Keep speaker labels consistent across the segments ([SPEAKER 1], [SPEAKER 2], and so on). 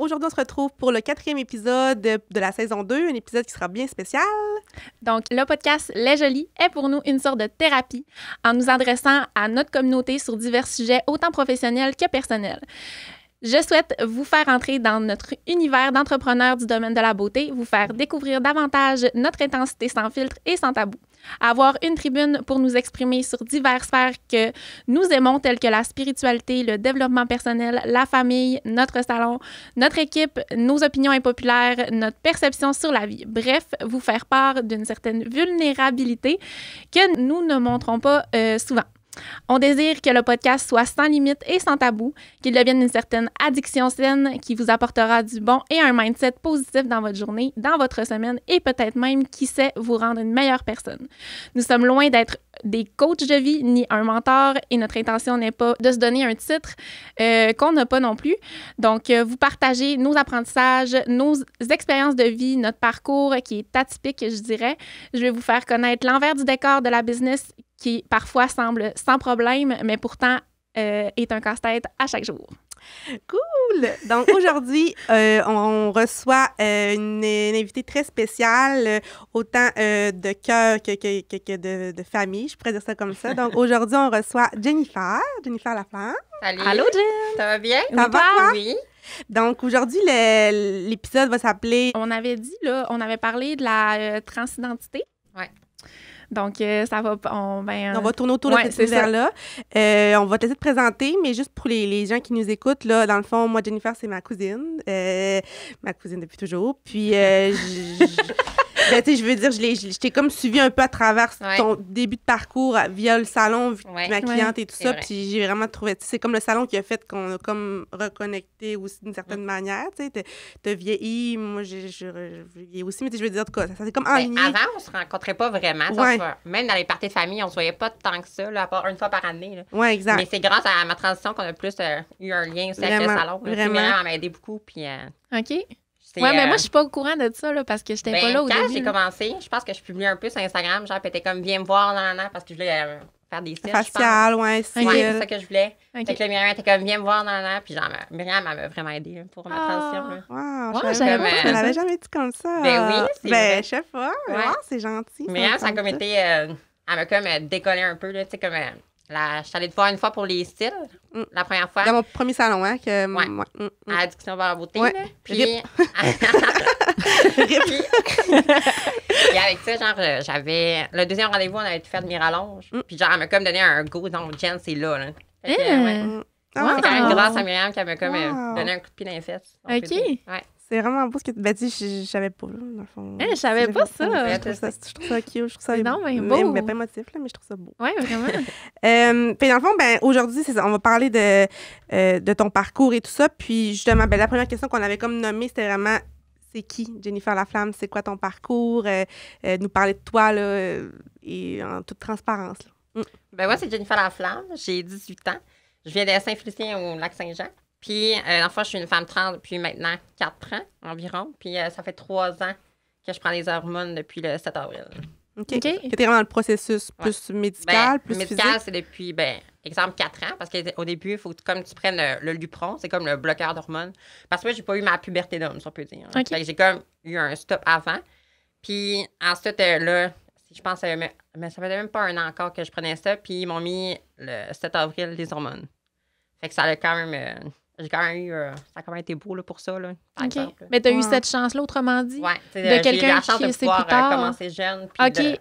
[SPEAKER 1] aujourd'hui, on se retrouve pour le 4e épisode de la saison 2, un épisode qui sera bien spécial.
[SPEAKER 2] Donc, le podcast Les Jolies est pour nous une sorte de thérapie en nous adressant à notre communauté sur divers sujets, autant professionnels que personnels. Je souhaite vous faire entrer dans notre univers d'entrepreneurs du domaine de la beauté, vous faire découvrir davantage notre intensité sans filtre et sans tabou, avoir une tribune pour nous exprimer sur diverses sphères que nous aimons, telles que la spiritualité, le développement personnel, la famille, notre salon, notre équipe, nos opinions impopulaires, notre perception sur la vie. Bref, vous faire part d'une certaine vulnérabilité que nous ne montrons pas souvent. On désire que le podcast soit sans limite et sans tabou, qu'il devienne une certaine addiction saine qui vous apportera du bon et un mindset positif dans votre journée, dans votre semaine et peut-être même, qui sait, vous rendre une meilleure personne. Nous sommes loin d'être des coachs de vie ni un mentor et notre intention n'est pas de se donner un titre qu'on n'a pas non plus. Donc, vous partagez nos apprentissages, nos expériences de vie, notre parcours qui est atypique, je dirais. Je vais vous faire connaître l'envers du décor de la business qui parfois semble sans problème, mais pourtant est un casse-tête à chaque jour.
[SPEAKER 1] Cool! Donc, aujourd'hui, on reçoit une invitée très spéciale, autant de cœur que de famille, je pourrais dire ça comme ça. Donc, aujourd'hui, on reçoit Jennifer Laflamme.
[SPEAKER 3] Salut!
[SPEAKER 2] Allô, Jen!
[SPEAKER 3] Ça va bien?
[SPEAKER 1] Ça va, toi?
[SPEAKER 3] Oui.
[SPEAKER 1] Donc, aujourd'hui, l'épisode va s'appeler...
[SPEAKER 2] On avait dit, là, on avait parlé de la transidentité.
[SPEAKER 3] Oui.
[SPEAKER 2] Donc, ça va... On
[SPEAKER 1] va tourner autour de cet
[SPEAKER 2] c'est ça.
[SPEAKER 1] univers-là. On va t'essayer de présenter, mais juste pour les gens qui nous écoutent, là, dans le fond, moi, Jennifer, c'est ma cousine depuis toujours. Puis, ben, tu sais, je veux dire, je t'ai comme suivi un peu à travers ton début de parcours via le salon, ma cliente et tout ça. Puis j'ai vraiment trouvé, c'est comme le salon qui a fait qu'on a comme reconnecté aussi d'une certaine manière. Tu sais, t'as vieilli, moi, j'ai vieilli aussi, mais je veux dire, en tout cas, ça c'est comme enligné.
[SPEAKER 3] Avant, on se rencontrait pas vraiment. Même dans les parties de famille, on se voyait pas tant que ça, là, à part une fois par année.
[SPEAKER 1] Oui, exact.
[SPEAKER 3] Mais c'est grâce à ma transition qu'on a plus eu un lien aussi avec le salon.
[SPEAKER 1] Vraiment.
[SPEAKER 3] Elle m'a aidé beaucoup. Puis,
[SPEAKER 2] OK. Oui, mais moi, je suis pas au courant de ça, là, parce que j'étais pas là au début.
[SPEAKER 3] Quand j'ai commencé, je pense que je publiais un peu sur Instagram, genre, puis t'es comme, viens me voir, parce que je voulais faire des sites,
[SPEAKER 1] facial, ouais,
[SPEAKER 3] c'est ça que je voulais. Fait que là, Myriam était comme, viens me voir, puis genre, Myriam, elle m'a vraiment aidé pour ma transition. Là.
[SPEAKER 1] Wow, je l'avais jamais dit comme ça.
[SPEAKER 3] Ben oui, c'est vrai.
[SPEAKER 1] Je sais pas. C'est gentil.
[SPEAKER 3] Myriam, ça a comme été, elle m'a comme décollé un peu, là, tu sais, comme... je suis allée te voir une fois pour les styles, la première fois.
[SPEAKER 1] Dans mon premier salon, hein?
[SPEAKER 3] À Addiction vers la beauté.
[SPEAKER 1] Ouais.
[SPEAKER 3] Là. Puis...
[SPEAKER 1] Rip.
[SPEAKER 3] Et avec ça, genre, j'avais... Le deuxième rendez-vous, on avait fait de Miralonge. Puis genre, elle m'a comme donné un go, donc Jen, c'est là. Fait que, c'est quand même grâce à Myriam qu'elle m'a comme donné un coup de pied dans les fesses.
[SPEAKER 2] OK.
[SPEAKER 3] Ouais.
[SPEAKER 1] C'est vraiment beau ce que tu... Ben, tu sais, je savais pas, là, dans le fond.
[SPEAKER 2] Je savais pas ça.
[SPEAKER 1] Je trouve ça cute, je trouve ça...
[SPEAKER 2] Non, mais beau.
[SPEAKER 1] Mais pas émotif, là, mais je trouve ça beau.
[SPEAKER 2] Oui, vraiment.
[SPEAKER 1] Puis dans le fond, ben, aujourd'hui, c'est ça, on va parler de ton parcours et tout ça. Puis justement, ben, la première question qu'on avait comme nommée, c'était vraiment, c'est qui Jennifer Laflamme? C'est quoi ton parcours? Nous parler de toi, là, et en toute transparence, là.
[SPEAKER 3] Ben moi, c'est Jennifer Laflamme. J'ai 18 ans. Je viens de Saint-Félicien au Lac-Saint-Jean. Puis, enfin, je suis une femme trans depuis maintenant 4 ans environ. Puis, ça fait 3 ans que je prends des hormones depuis le 7 avril.
[SPEAKER 1] OK. Que t'es vraiment dans le processus plus médical, plus
[SPEAKER 3] médical,
[SPEAKER 1] physique?
[SPEAKER 3] c'est depuis, exemple, 4 ans. Parce qu'au début, il faut que tu prennes le Lupron. C'est comme le bloqueur d'hormones. Parce que moi, j'ai pas eu ma puberté d'homme, si on peut dire.
[SPEAKER 2] Okay.
[SPEAKER 3] Fait que j'ai comme eu un stop avant. Puis, ensuite, là, je pense, mais ça faisait même pas un an encore que je prenais ça. Puis, ils m'ont mis le 7 avril des hormones. Fait que ça a quand même... j'ai quand même eu... ça a quand même été beau là, pour ça, là, par exemple.
[SPEAKER 2] Mais tu as eu cette chance-là, autrement dit?
[SPEAKER 3] Oui.
[SPEAKER 2] De quelqu'un qui
[SPEAKER 3] de
[SPEAKER 2] sait plus tard.
[SPEAKER 3] commencer jeune, puis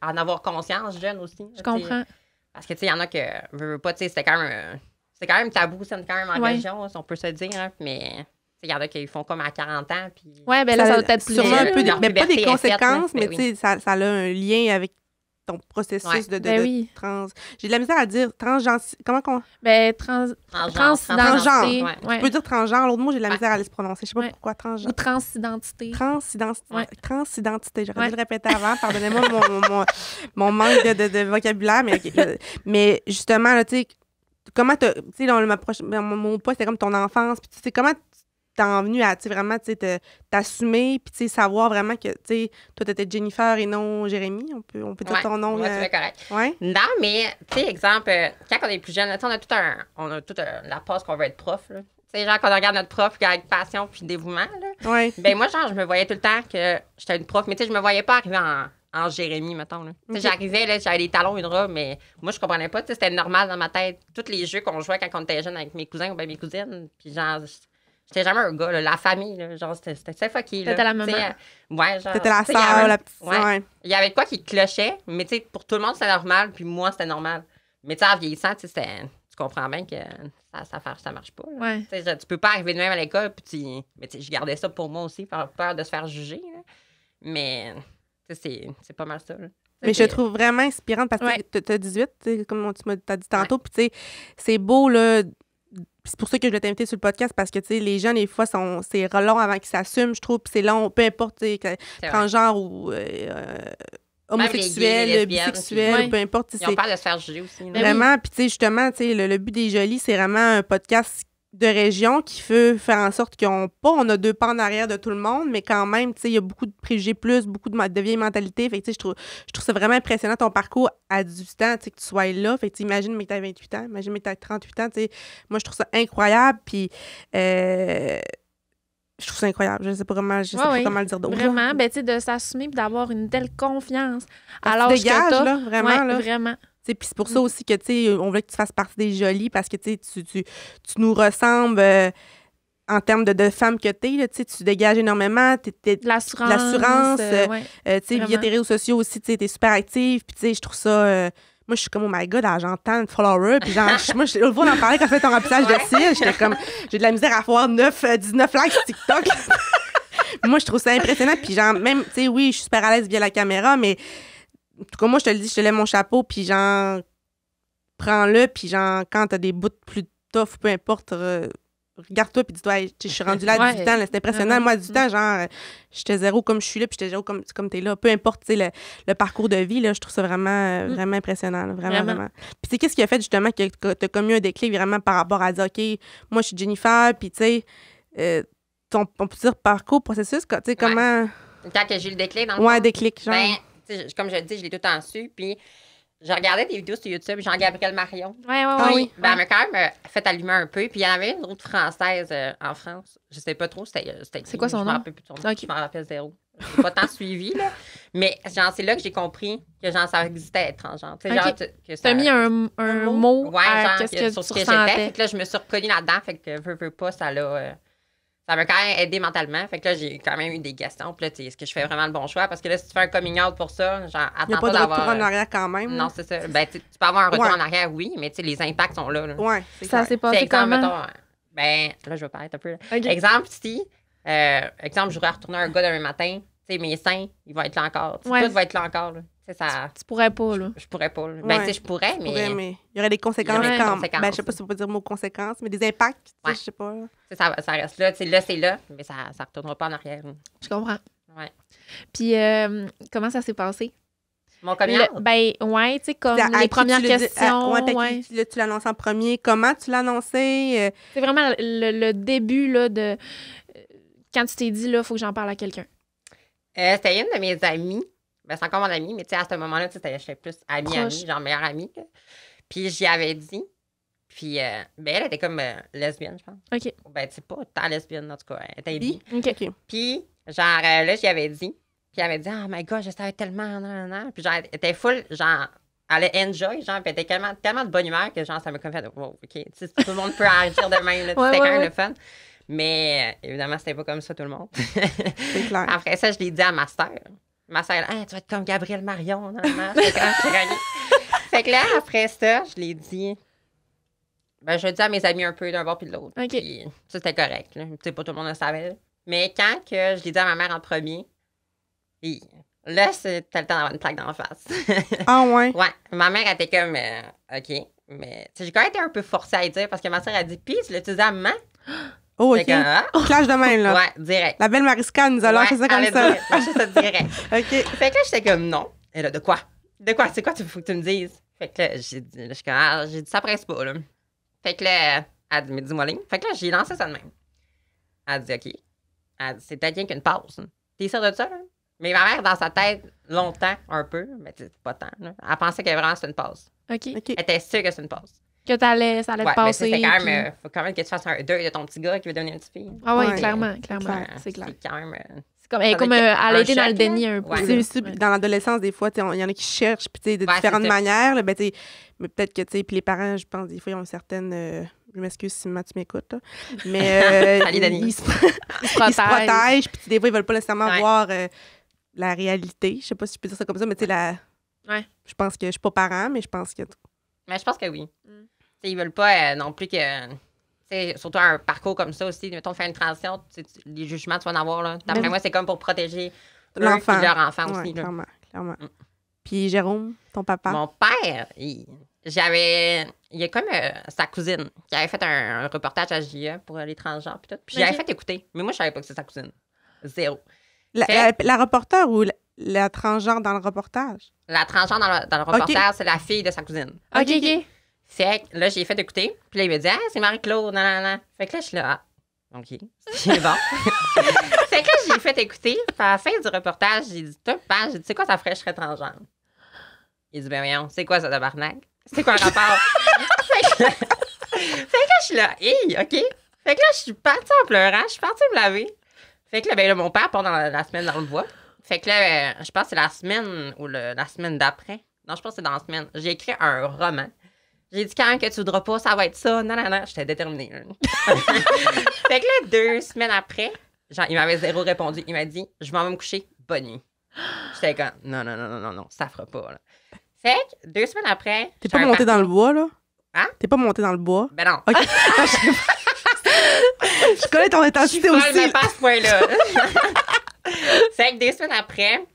[SPEAKER 3] en avoir conscience jeune aussi.
[SPEAKER 2] Je comprends.
[SPEAKER 3] Parce que, tu sais, il y en a que... Veux pas, tu sais, c'est quand même tabou, c'est quand même en région, si on peut se dire, hein, mais... Il y en a qui font comme à 40 ans, puis...
[SPEAKER 2] Oui, bien là, ça va peut-être plus...
[SPEAKER 1] Sûrement un peu, mais pas des
[SPEAKER 3] puberté
[SPEAKER 1] conséquences,
[SPEAKER 3] est faite,
[SPEAKER 1] mais tu sais, ça a un lien avec ton processus de trans... J'ai de la misère à dire transgenre... Comment qu'on...
[SPEAKER 2] Ben, transidentité.
[SPEAKER 1] Tu peux dire transgenre. L'autre mot, j'ai de la misère à le prononcer. Je sais pas pourquoi transgenre.
[SPEAKER 2] Ou transidentité.
[SPEAKER 1] Transidentité. J'aurais dû le répéter avant. Pardonnez-moi mon manque de vocabulaire. Mais justement, là, tu sais, comment tu sais, mon poste, c'était comme ton enfance. Puis tu sais, comment t'en venu à, tu sais, vraiment, tu sais, t'assumer, puis tu sais, savoir vraiment que, tu sais, toi, t'étais Jennifer et non Jérémy. On peut dire ton nom.
[SPEAKER 3] Ouais, c'est correct.
[SPEAKER 1] Ouais.
[SPEAKER 3] Non, mais, tu sais, exemple, quand on est plus jeune, on a toute la passe qu'on veut être prof, là. Tu C'est genre qu'on regarde notre prof avec passion puis dévouement, là.
[SPEAKER 1] Ouais.
[SPEAKER 3] Ben moi, genre, je me voyais tout le temps que j'étais une prof, mais tu sais, je me voyais pas arriver en Jérémie, mettons, là. Tu sais, j'arrivais, là, j'avais des talons, une robe, mais moi, je comprenais pas, tu sais, c'était normal dans ma tête. Tous les jeux qu'on jouait quand on était jeune avec mes cousins ou ben mes cousines, puis genre, j'étais jamais un gars, là, la famille, là, genre, c'était fucké, là.
[SPEAKER 2] T'étais la maman.
[SPEAKER 3] Ouais, genre.
[SPEAKER 1] T'étais la
[SPEAKER 3] tu sais, il y
[SPEAKER 1] sœur,
[SPEAKER 3] avait-
[SPEAKER 1] la petite.
[SPEAKER 3] Ouais.
[SPEAKER 1] Ouais.
[SPEAKER 3] Il y avait de quoi qui clochait, mais tu sais, pour tout le monde, c'était normal, puis moi, c'était normal. Mais tu sais, en vieillissant, tu sais, tu comprends bien que ça marche pas. Là.
[SPEAKER 2] Ouais.
[SPEAKER 3] Tu sais, tu peux pas arriver de même à l'école, puis mais tu sais, je gardais ça pour moi aussi, par peur de se faire juger. Là. Mais tu sais, c'est pas mal ça. Là.
[SPEAKER 1] Mais je te trouve vraiment inspirante parce que
[SPEAKER 2] Ouais.
[SPEAKER 1] tu as 18, tu sais, comme tu m'as dit tantôt. Puis, tu sais, c'est beau, là. C'est pour ça que je vais t'inviter sur le podcast parce que, tu sais, les gens, des fois, c'est long avant qu'ils s'assument, je trouve. Puis, c'est long, peu importe, tu sais,
[SPEAKER 3] C'est
[SPEAKER 1] transgenre ou homosexuel,
[SPEAKER 3] les gays,
[SPEAKER 1] bisexuel,
[SPEAKER 2] lesbiennes,
[SPEAKER 1] ou peu importe. Tu sais,
[SPEAKER 3] Ils ont peur de se faire juger aussi. là.
[SPEAKER 2] Ben
[SPEAKER 1] vraiment, puis tu sais, justement, tu sais, le but des Jolies, c'est vraiment un podcast de région qui veut faire en sorte on a deux pas en arrière de tout le monde, mais quand même, tu sais, il y a beaucoup de préjugés plus, beaucoup de vieilles mentalités. Fait que, tu sais, je trouve ça vraiment impressionnant ton parcours à 18 ans, tu sais, que tu sois là. Fait que, tu sais, imagine, mais que t'as 28 ans, imagine, mais que t'as 38 ans, tu sais. Moi, je trouve ça incroyable, puis je trouve ça incroyable. Je sais pas comment le dire d'autre.
[SPEAKER 2] Vraiment, ben, tu sais, de s'assumer et d'avoir une telle confiance.
[SPEAKER 1] Parce que
[SPEAKER 2] Alors
[SPEAKER 1] tu dégages, là, vraiment,
[SPEAKER 2] ouais,
[SPEAKER 1] là.
[SPEAKER 2] vraiment.
[SPEAKER 1] Puis c'est pour ça aussi que, tu sais, on voulait que tu fasses partie des Jolies parce que, tu sais, tu nous ressembles en termes de femme que t'es, là, tu sais, tu dégages énormément, t'es
[SPEAKER 2] De l'assurance.
[SPEAKER 1] l'assurance,
[SPEAKER 2] ouais.
[SPEAKER 1] tu sais, via
[SPEAKER 2] vraiment.
[SPEAKER 1] tes réseaux sociaux aussi, tu sais, t'es super active, puis tu sais, je trouve ça... moi, je suis comme, oh my God, j'entends une follower, puis genre, moi, je vois en parler quand je fais ton remplissage de cils, j'étais comme, j'ai de la misère à avoir 19 likes sur TikTok. Moi, je trouve ça impressionnant, puis genre, même, tu sais, oui, je suis super à l'aise via la caméra, mais en tout cas, moi, je te le dis, je te lève mon chapeau, puis genre, prends-le, puis genre, quand t'as des bouts plus tough, peu importe, regarde-toi, puis dis-toi, hey, je suis rendue là à 18 ans, là, c'est impressionnant. Moi, à 18 ans, genre, j'étais zéro comme je suis là, puis j'étais zéro comme t'es là. Peu importe, tu sais, le parcours de vie, là, je trouve ça vraiment, vraiment impressionnant, là, vraiment. Puis, c'est qu'est-ce qui a fait, justement, que t'as comme eu un déclic vraiment par rapport à dire, OK, moi, je suis Jennifer, puis, tu sais, on peut dire parcours, processus, tu sais, comment...
[SPEAKER 3] Quand que j'ai eu le déclic, dans le
[SPEAKER 1] Ouais,
[SPEAKER 3] fond,
[SPEAKER 1] déclic, genre.
[SPEAKER 3] ben, tu sais, comme je le dis, je l'ai tout le temps su, puis je regardais des vidéos sur YouTube, Jean-Gabriel Marion.
[SPEAKER 2] Ouais,
[SPEAKER 1] Ah oui.
[SPEAKER 3] Ben, elle m'a quand même fait allumer un peu. Puis il y en avait une autre française en France. Je sais pas trop.
[SPEAKER 2] C'est quoi son
[SPEAKER 3] Je
[SPEAKER 2] nom?
[SPEAKER 3] me rappelle plus de son nom.
[SPEAKER 2] Ok.
[SPEAKER 3] Je m'en rappelle zéro. J'ai pas tant suivi, là. Mais genre, c'est là que j'ai compris que genre, ça existait être transgenre. Tu sais,
[SPEAKER 2] Ok.
[SPEAKER 3] genre, que ça...
[SPEAKER 2] T'as mis un mot
[SPEAKER 3] Ouais,
[SPEAKER 2] à
[SPEAKER 3] genre,
[SPEAKER 2] qu'est-ce que
[SPEAKER 3] sur
[SPEAKER 2] tu
[SPEAKER 3] ce que j'étais. Fait
[SPEAKER 2] ressentais.
[SPEAKER 3] que là, je me suis reconnue là-dedans. Fait que veux pas, ça l'a... ça m'a quand même aidé mentalement. Fait que là, j'ai quand même eu des questions. Puis là, tu sais, est-ce que je fais vraiment le bon choix? Parce que là, si tu fais un coming out pour ça, genre,
[SPEAKER 1] Il n'y a
[SPEAKER 3] attends
[SPEAKER 1] pas
[SPEAKER 3] pas
[SPEAKER 1] de
[SPEAKER 3] d'avoir...
[SPEAKER 1] retour en arrière quand même.
[SPEAKER 3] Non, c'est ça. Ben, tu peux avoir un retour
[SPEAKER 1] Ouais.
[SPEAKER 3] en arrière, oui, mais tu sais, les impacts sont là.
[SPEAKER 1] Ouais, c'est
[SPEAKER 2] Ça
[SPEAKER 1] clair.
[SPEAKER 2] s'est
[SPEAKER 3] C'est
[SPEAKER 2] passé
[SPEAKER 3] exemple,
[SPEAKER 2] comment?
[SPEAKER 3] mettons, ben, là, je vais paraître un peu. Là.
[SPEAKER 2] Ok.
[SPEAKER 3] Exemple, si, exemple, je voudrais retourner un gars demain matin, tu sais, mes seins, ils vont être là encore. Tu sais,
[SPEAKER 2] Ouais.
[SPEAKER 3] tout va être là encore, là. Tu sais, ça...
[SPEAKER 2] Tu pourrais pas, là.
[SPEAKER 3] Je pourrais pas, là. Ben,
[SPEAKER 1] Ouais.
[SPEAKER 3] tu sais, je pourrais, mais...
[SPEAKER 1] Mais il y aurait des conséquences
[SPEAKER 3] Il y aurait des
[SPEAKER 1] quand
[SPEAKER 3] conséquences.
[SPEAKER 1] Ben, je sais pas si on peut dire le mot conséquences, mais des impacts, tu sais,
[SPEAKER 3] Ouais.
[SPEAKER 1] je sais pas.
[SPEAKER 3] tu sais, ça reste là. Tu sais, là, c'est là, mais ça retournera pas en arrière. là.
[SPEAKER 2] Je comprends.
[SPEAKER 3] Ouais.
[SPEAKER 2] Puis, comment ça s'est passé?
[SPEAKER 3] Mon coming out,
[SPEAKER 2] Ben, ouais, tu sais, comme
[SPEAKER 1] À
[SPEAKER 2] les
[SPEAKER 1] qui
[SPEAKER 2] premières
[SPEAKER 1] tu le dis-
[SPEAKER 2] questions.
[SPEAKER 1] ouais,
[SPEAKER 2] ouais.
[SPEAKER 1] tu l'annonces en premier. Comment tu l'as annoncé?
[SPEAKER 2] C'est vraiment le début, là, de... Quand tu t'es dit, là, il faut que j'en parle à quelqu'un.
[SPEAKER 3] c'était une de mes amies. Ben, c'est encore mon amie, mais tu sais, à ce moment-là, tu sais, j'étais plus
[SPEAKER 2] Proche.
[SPEAKER 3] amie, genre meilleure amie. Là. Puis j'y avais dit. Puis, ben, elle était comme lesbienne, je pense.
[SPEAKER 2] OK.
[SPEAKER 3] Ben, tu sais, pas tant lesbienne, en tout cas. Elle était
[SPEAKER 1] Bi?
[SPEAKER 3] bi.
[SPEAKER 2] OK.
[SPEAKER 1] OK.
[SPEAKER 3] Puis, genre, là, j'y avais dit. Puis, elle m'a dit, oh my God, je savais tellement, non. Puis, genre, elle était full, genre, elle a enjoy, genre, puis elle était tellement de bonne humeur que, genre, ça m'a comme fait, wow, OK. Tu sais, tout le monde peut agir de même, là.
[SPEAKER 2] Ouais,
[SPEAKER 3] C'était quand même
[SPEAKER 2] ouais.
[SPEAKER 3] le fun. Mais, évidemment, c'était pas comme ça, tout le monde.
[SPEAKER 1] C'est clair.
[SPEAKER 3] Après ça, je l'ai dit à ma sœur. Ma sœur, tu vas être comme Gabriel Marion, non. J'étais comme, j'ai gagné. Fait que là, après ça, je l'ai dit. Ben, je l'ai dit à mes amis un peu d'un bord puis de l'autre.
[SPEAKER 2] OK.
[SPEAKER 3] Puis ça, c'était correct. Là. Tu sais, pas tout le monde le savait. Là. Mais quand que je l'ai dit à ma mère en premier, et là, c'était le temps d'avoir une plaque dans la face.
[SPEAKER 1] Ah, ouais.
[SPEAKER 3] Ouais. Ma mère était comme, OK. Mais tu sais, j'ai quand même été un peu forcée à y dire parce que ma sœur a dit, puis, tu l'as dit à maman?
[SPEAKER 1] Oh, OK.
[SPEAKER 3] Fait que, ah,
[SPEAKER 1] Clash de même, là.
[SPEAKER 3] ouais, direct.
[SPEAKER 1] La belle Mariska nous a lâché ça comme
[SPEAKER 3] elle
[SPEAKER 1] ça.
[SPEAKER 3] a dit, lâché ça direct.
[SPEAKER 1] OK.
[SPEAKER 3] Fait que là, j'étais comme, non. Et là, de quoi? De quoi? C'est quoi? Il faut que tu me dises. Fait que là, j'ai dit, là, je suis comme, j'ai dit, ça presse pas, là. Fait que là, elle dit, mais dis-moi, ligne. Fait que là, j'ai lancé ça de même. Elle dit, OK. Elle dit, c'est peut-être rien qu'une pause. Hein. T'es sûre de ça, là? Mais ma mère, dans sa tête, longtemps, un peu, mais pas tant, là, elle pensait que vraiment c'était une pause.
[SPEAKER 2] OK.
[SPEAKER 1] OK.
[SPEAKER 3] Elle était sûre que c'est une pause.
[SPEAKER 2] Que ça allait te
[SPEAKER 3] Ouais, mais
[SPEAKER 2] passer.
[SPEAKER 3] c'est quand
[SPEAKER 2] puis-
[SPEAKER 3] même, faut quand même que tu fasses un deuil de ton petit gars qui veut devenir une petite fille.
[SPEAKER 2] Ah oui,
[SPEAKER 1] Ouais,
[SPEAKER 2] clairement.
[SPEAKER 1] clair.
[SPEAKER 2] C'est clair.
[SPEAKER 3] C'est quand même.
[SPEAKER 2] C'est comme, elle, est
[SPEAKER 3] Ça
[SPEAKER 2] comme
[SPEAKER 3] doit être
[SPEAKER 2] elle a
[SPEAKER 3] un
[SPEAKER 2] été dans le
[SPEAKER 3] choc,
[SPEAKER 2] déni
[SPEAKER 3] là.
[SPEAKER 2] un peu.
[SPEAKER 3] Ouais.
[SPEAKER 2] là.
[SPEAKER 1] C'est aussi,
[SPEAKER 2] Ouais.
[SPEAKER 1] dans l'adolescence, des fois, il y en a qui cherchent, puis tu sais, de
[SPEAKER 3] Ouais,
[SPEAKER 1] différentes
[SPEAKER 3] c'est ça.
[SPEAKER 1] manières. Là, ben, tu sais, mais peut-être que, tu sais, puis les parents, je pense, des fois, ils ont une certaine... je m'excuse si tu m'écoutes, là. Mais
[SPEAKER 3] Salut, Dani.
[SPEAKER 1] ils se
[SPEAKER 2] Ils se
[SPEAKER 1] protègent, puis des fois, ils veulent pas nécessairement
[SPEAKER 3] Ouais.
[SPEAKER 1] voir la réalité. Je sais pas si je peux dire ça comme ça, mais tu sais,
[SPEAKER 2] Ouais.
[SPEAKER 1] je pense que je suis pas parent, mais je pense que...
[SPEAKER 3] Mais je pense que oui.
[SPEAKER 2] Mm.
[SPEAKER 3] T'sais, ils veulent pas non plus que. T'sais, surtout un parcours comme ça aussi, mettons, faire une transition, les jugements, tu vas en avoir. Là. D'après
[SPEAKER 2] Ben
[SPEAKER 3] moi, c'est comme pour protéger eux
[SPEAKER 1] L'enfant.
[SPEAKER 3] et leur enfant
[SPEAKER 1] Ouais,
[SPEAKER 3] aussi. Là.
[SPEAKER 1] clairement, clairement.
[SPEAKER 3] Mm.
[SPEAKER 1] Puis Jérôme, ton papa?
[SPEAKER 3] Mon père, il y a comme sa cousine qui avait fait un reportage à JE pour les transgenres puis tout. Puis j'avais
[SPEAKER 2] Ok.
[SPEAKER 3] fait écouter. Mais moi, je savais pas que c'était sa cousine. Zéro.
[SPEAKER 1] La reporter ou la transgenre dans le reportage?
[SPEAKER 3] La transgenre dans le reportage, c'est la fille de sa cousine.
[SPEAKER 2] OK, OK.
[SPEAKER 3] Fait que là, j'ai fait écouter. Puis là, il me dit, ah, c'est Marie-Claude, non, non, non. Fait que là, je suis là, ah, OK. C'est bon. Fait que là, j'ai fait écouter. Puis à la fin du reportage, j'ai dit, toi, papa, j'ai dit, c'est quoi ça ferait, je serais transgenre? Il dit, ben voyons, c'est quoi ça, tabarnak? C'est quoi le rapport? fait que là, je suis là, hey, OK. Fait que là, je suis partie en pleurant, je suis partie me laver. Fait que là, ben là, mon père part dans la semaine dans le bois. Fait que là, je pense que c'est la semaine ou la semaine d'après. Non, je pense que c'est dans la semaine. J'ai écrit un roman. J'ai dit quand même que tu voudras pas, ça va être ça. Non, non, non. J'étais déterminée. Fait que là, 2 semaines après, genre, il m'avait zéro répondu. Il m'a dit, je m'en vais me coucher. Bonne nuit. J'étais comme, non, non, non, non, non, non, ça fera pas. Là. Fait que 2 semaines après.
[SPEAKER 1] T'es pas monté dans le bois, là?
[SPEAKER 3] Hein?
[SPEAKER 1] T'es pas monté dans le bois?
[SPEAKER 3] Ben non.
[SPEAKER 1] OK. Je connais ton
[SPEAKER 3] Je suis
[SPEAKER 1] intensité
[SPEAKER 3] folle,
[SPEAKER 1] aussi.
[SPEAKER 3] mais pas à ce point-là. Fait que 2 semaines après,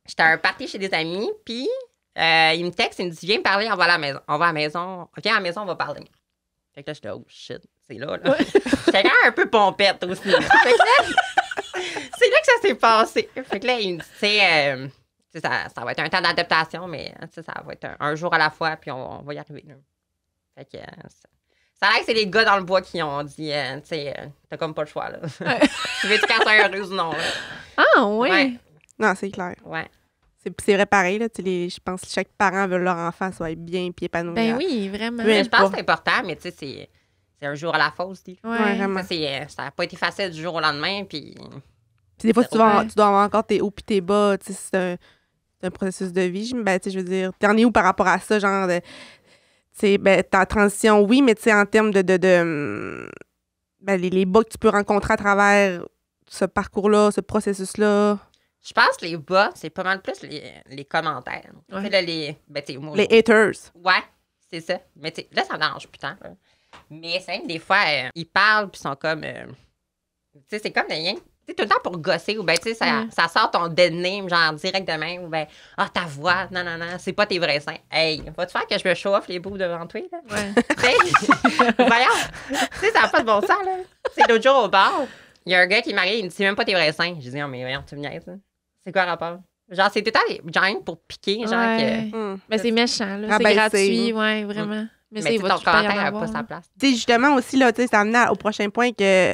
[SPEAKER 3] j'étais à un party chez des amis, puis il me texte, il me dit, viens me parler, on va à la maison. On va à la maison. Viens à la maison, on va parler. Fait que là, j'étais, oh shit, c'est là, là. J'étais quand même un peu pompette aussi. Là. Fait que là, c'est là que ça s'est passé. Fait que là, il me dit, tu sais, ça va être un temps d'adaptation, mais ça va être un jour à la fois, puis on va y arriver. Là. Fait que ça a l'air que c'est les gars dans le bois qui ont dit, tu sais, t'as comme pas le choix, là. Tu veux-tu qu'elle soit heureuse ou non, là?
[SPEAKER 2] Ah, oui.
[SPEAKER 3] Ouais.
[SPEAKER 1] Non, c'est clair.
[SPEAKER 3] Ouais.
[SPEAKER 1] C'est vrai pareil, là. Tu sais, je pense que chaque parent veut leur enfant soit bien puis épanoui.
[SPEAKER 2] Ben oui, vraiment.
[SPEAKER 1] Oui.
[SPEAKER 3] Mais je pense
[SPEAKER 1] pas.
[SPEAKER 3] que c'est important, mais tu sais, c'est un jour à la fois aussi.
[SPEAKER 1] Ouais,
[SPEAKER 2] Ouais.
[SPEAKER 1] vraiment.
[SPEAKER 3] Ça n'a pas été facile du jour au lendemain, puis
[SPEAKER 1] Puis des fois, tu
[SPEAKER 2] Ouais.
[SPEAKER 1] dois avoir encore tes hauts puis tes bas. Tu sais, c'est un processus de vie. Ben, tu sais, je veux dire, t'en es où par rapport à ça, genre de... Tu sais, ben, ta transition, oui, mais tu sais, en termes de ben, les bas que tu peux rencontrer à travers ce parcours-là, ce processus-là.
[SPEAKER 3] je pense que les bas, c'est pas mal plus les commentaires.
[SPEAKER 2] Ouais.
[SPEAKER 3] Tu sais, là, ben, tu sais, moi,
[SPEAKER 1] Les haters.
[SPEAKER 3] ouais, c'est ça. Mais tu sais, là, ça me dérange plus tant. Là. Mais c'est vrai que des fois, ils parlent, puis ils sont comme... tu sais, c'est comme des liens. Tu sais, tout le temps pour gosser, ou ben, tu sais, ça sort ton dead name, genre, direct de même, ou ben, ah, ta voix, non, non, non, c'est pas tes vrais seins. Hey, vas-tu faire que je me chauffe les bouts devant toi, là?
[SPEAKER 2] Ouais.
[SPEAKER 3] Tu sais, voyons, tu sais, ça n'a pas de bon sens, là. C'est l'autre jour au bar, il y a un gars qui est marié, il me dit, c'est même pas tes vrais seins. J'ai dit, non, mais voyons, tu me niaises, là. C'est quoi le rapport? Genre, c'est tout le temps les gens pour piquer, genre,
[SPEAKER 2] Ouais.
[SPEAKER 1] Hum.
[SPEAKER 2] Mais c'est méchant, là.
[SPEAKER 1] Ah,
[SPEAKER 2] c'est
[SPEAKER 1] ben,
[SPEAKER 2] gratuit,
[SPEAKER 1] c'est-
[SPEAKER 2] ouais, vraiment. Mais
[SPEAKER 3] mais
[SPEAKER 2] c'est
[SPEAKER 3] tu sais, ton
[SPEAKER 2] va-tu pas y en
[SPEAKER 3] commentaire n'a
[SPEAKER 2] avoir,
[SPEAKER 3] pas sa
[SPEAKER 2] là?
[SPEAKER 3] place.
[SPEAKER 1] Tu sais, justement aussi, là, tu sais, ça amenait au prochain point que...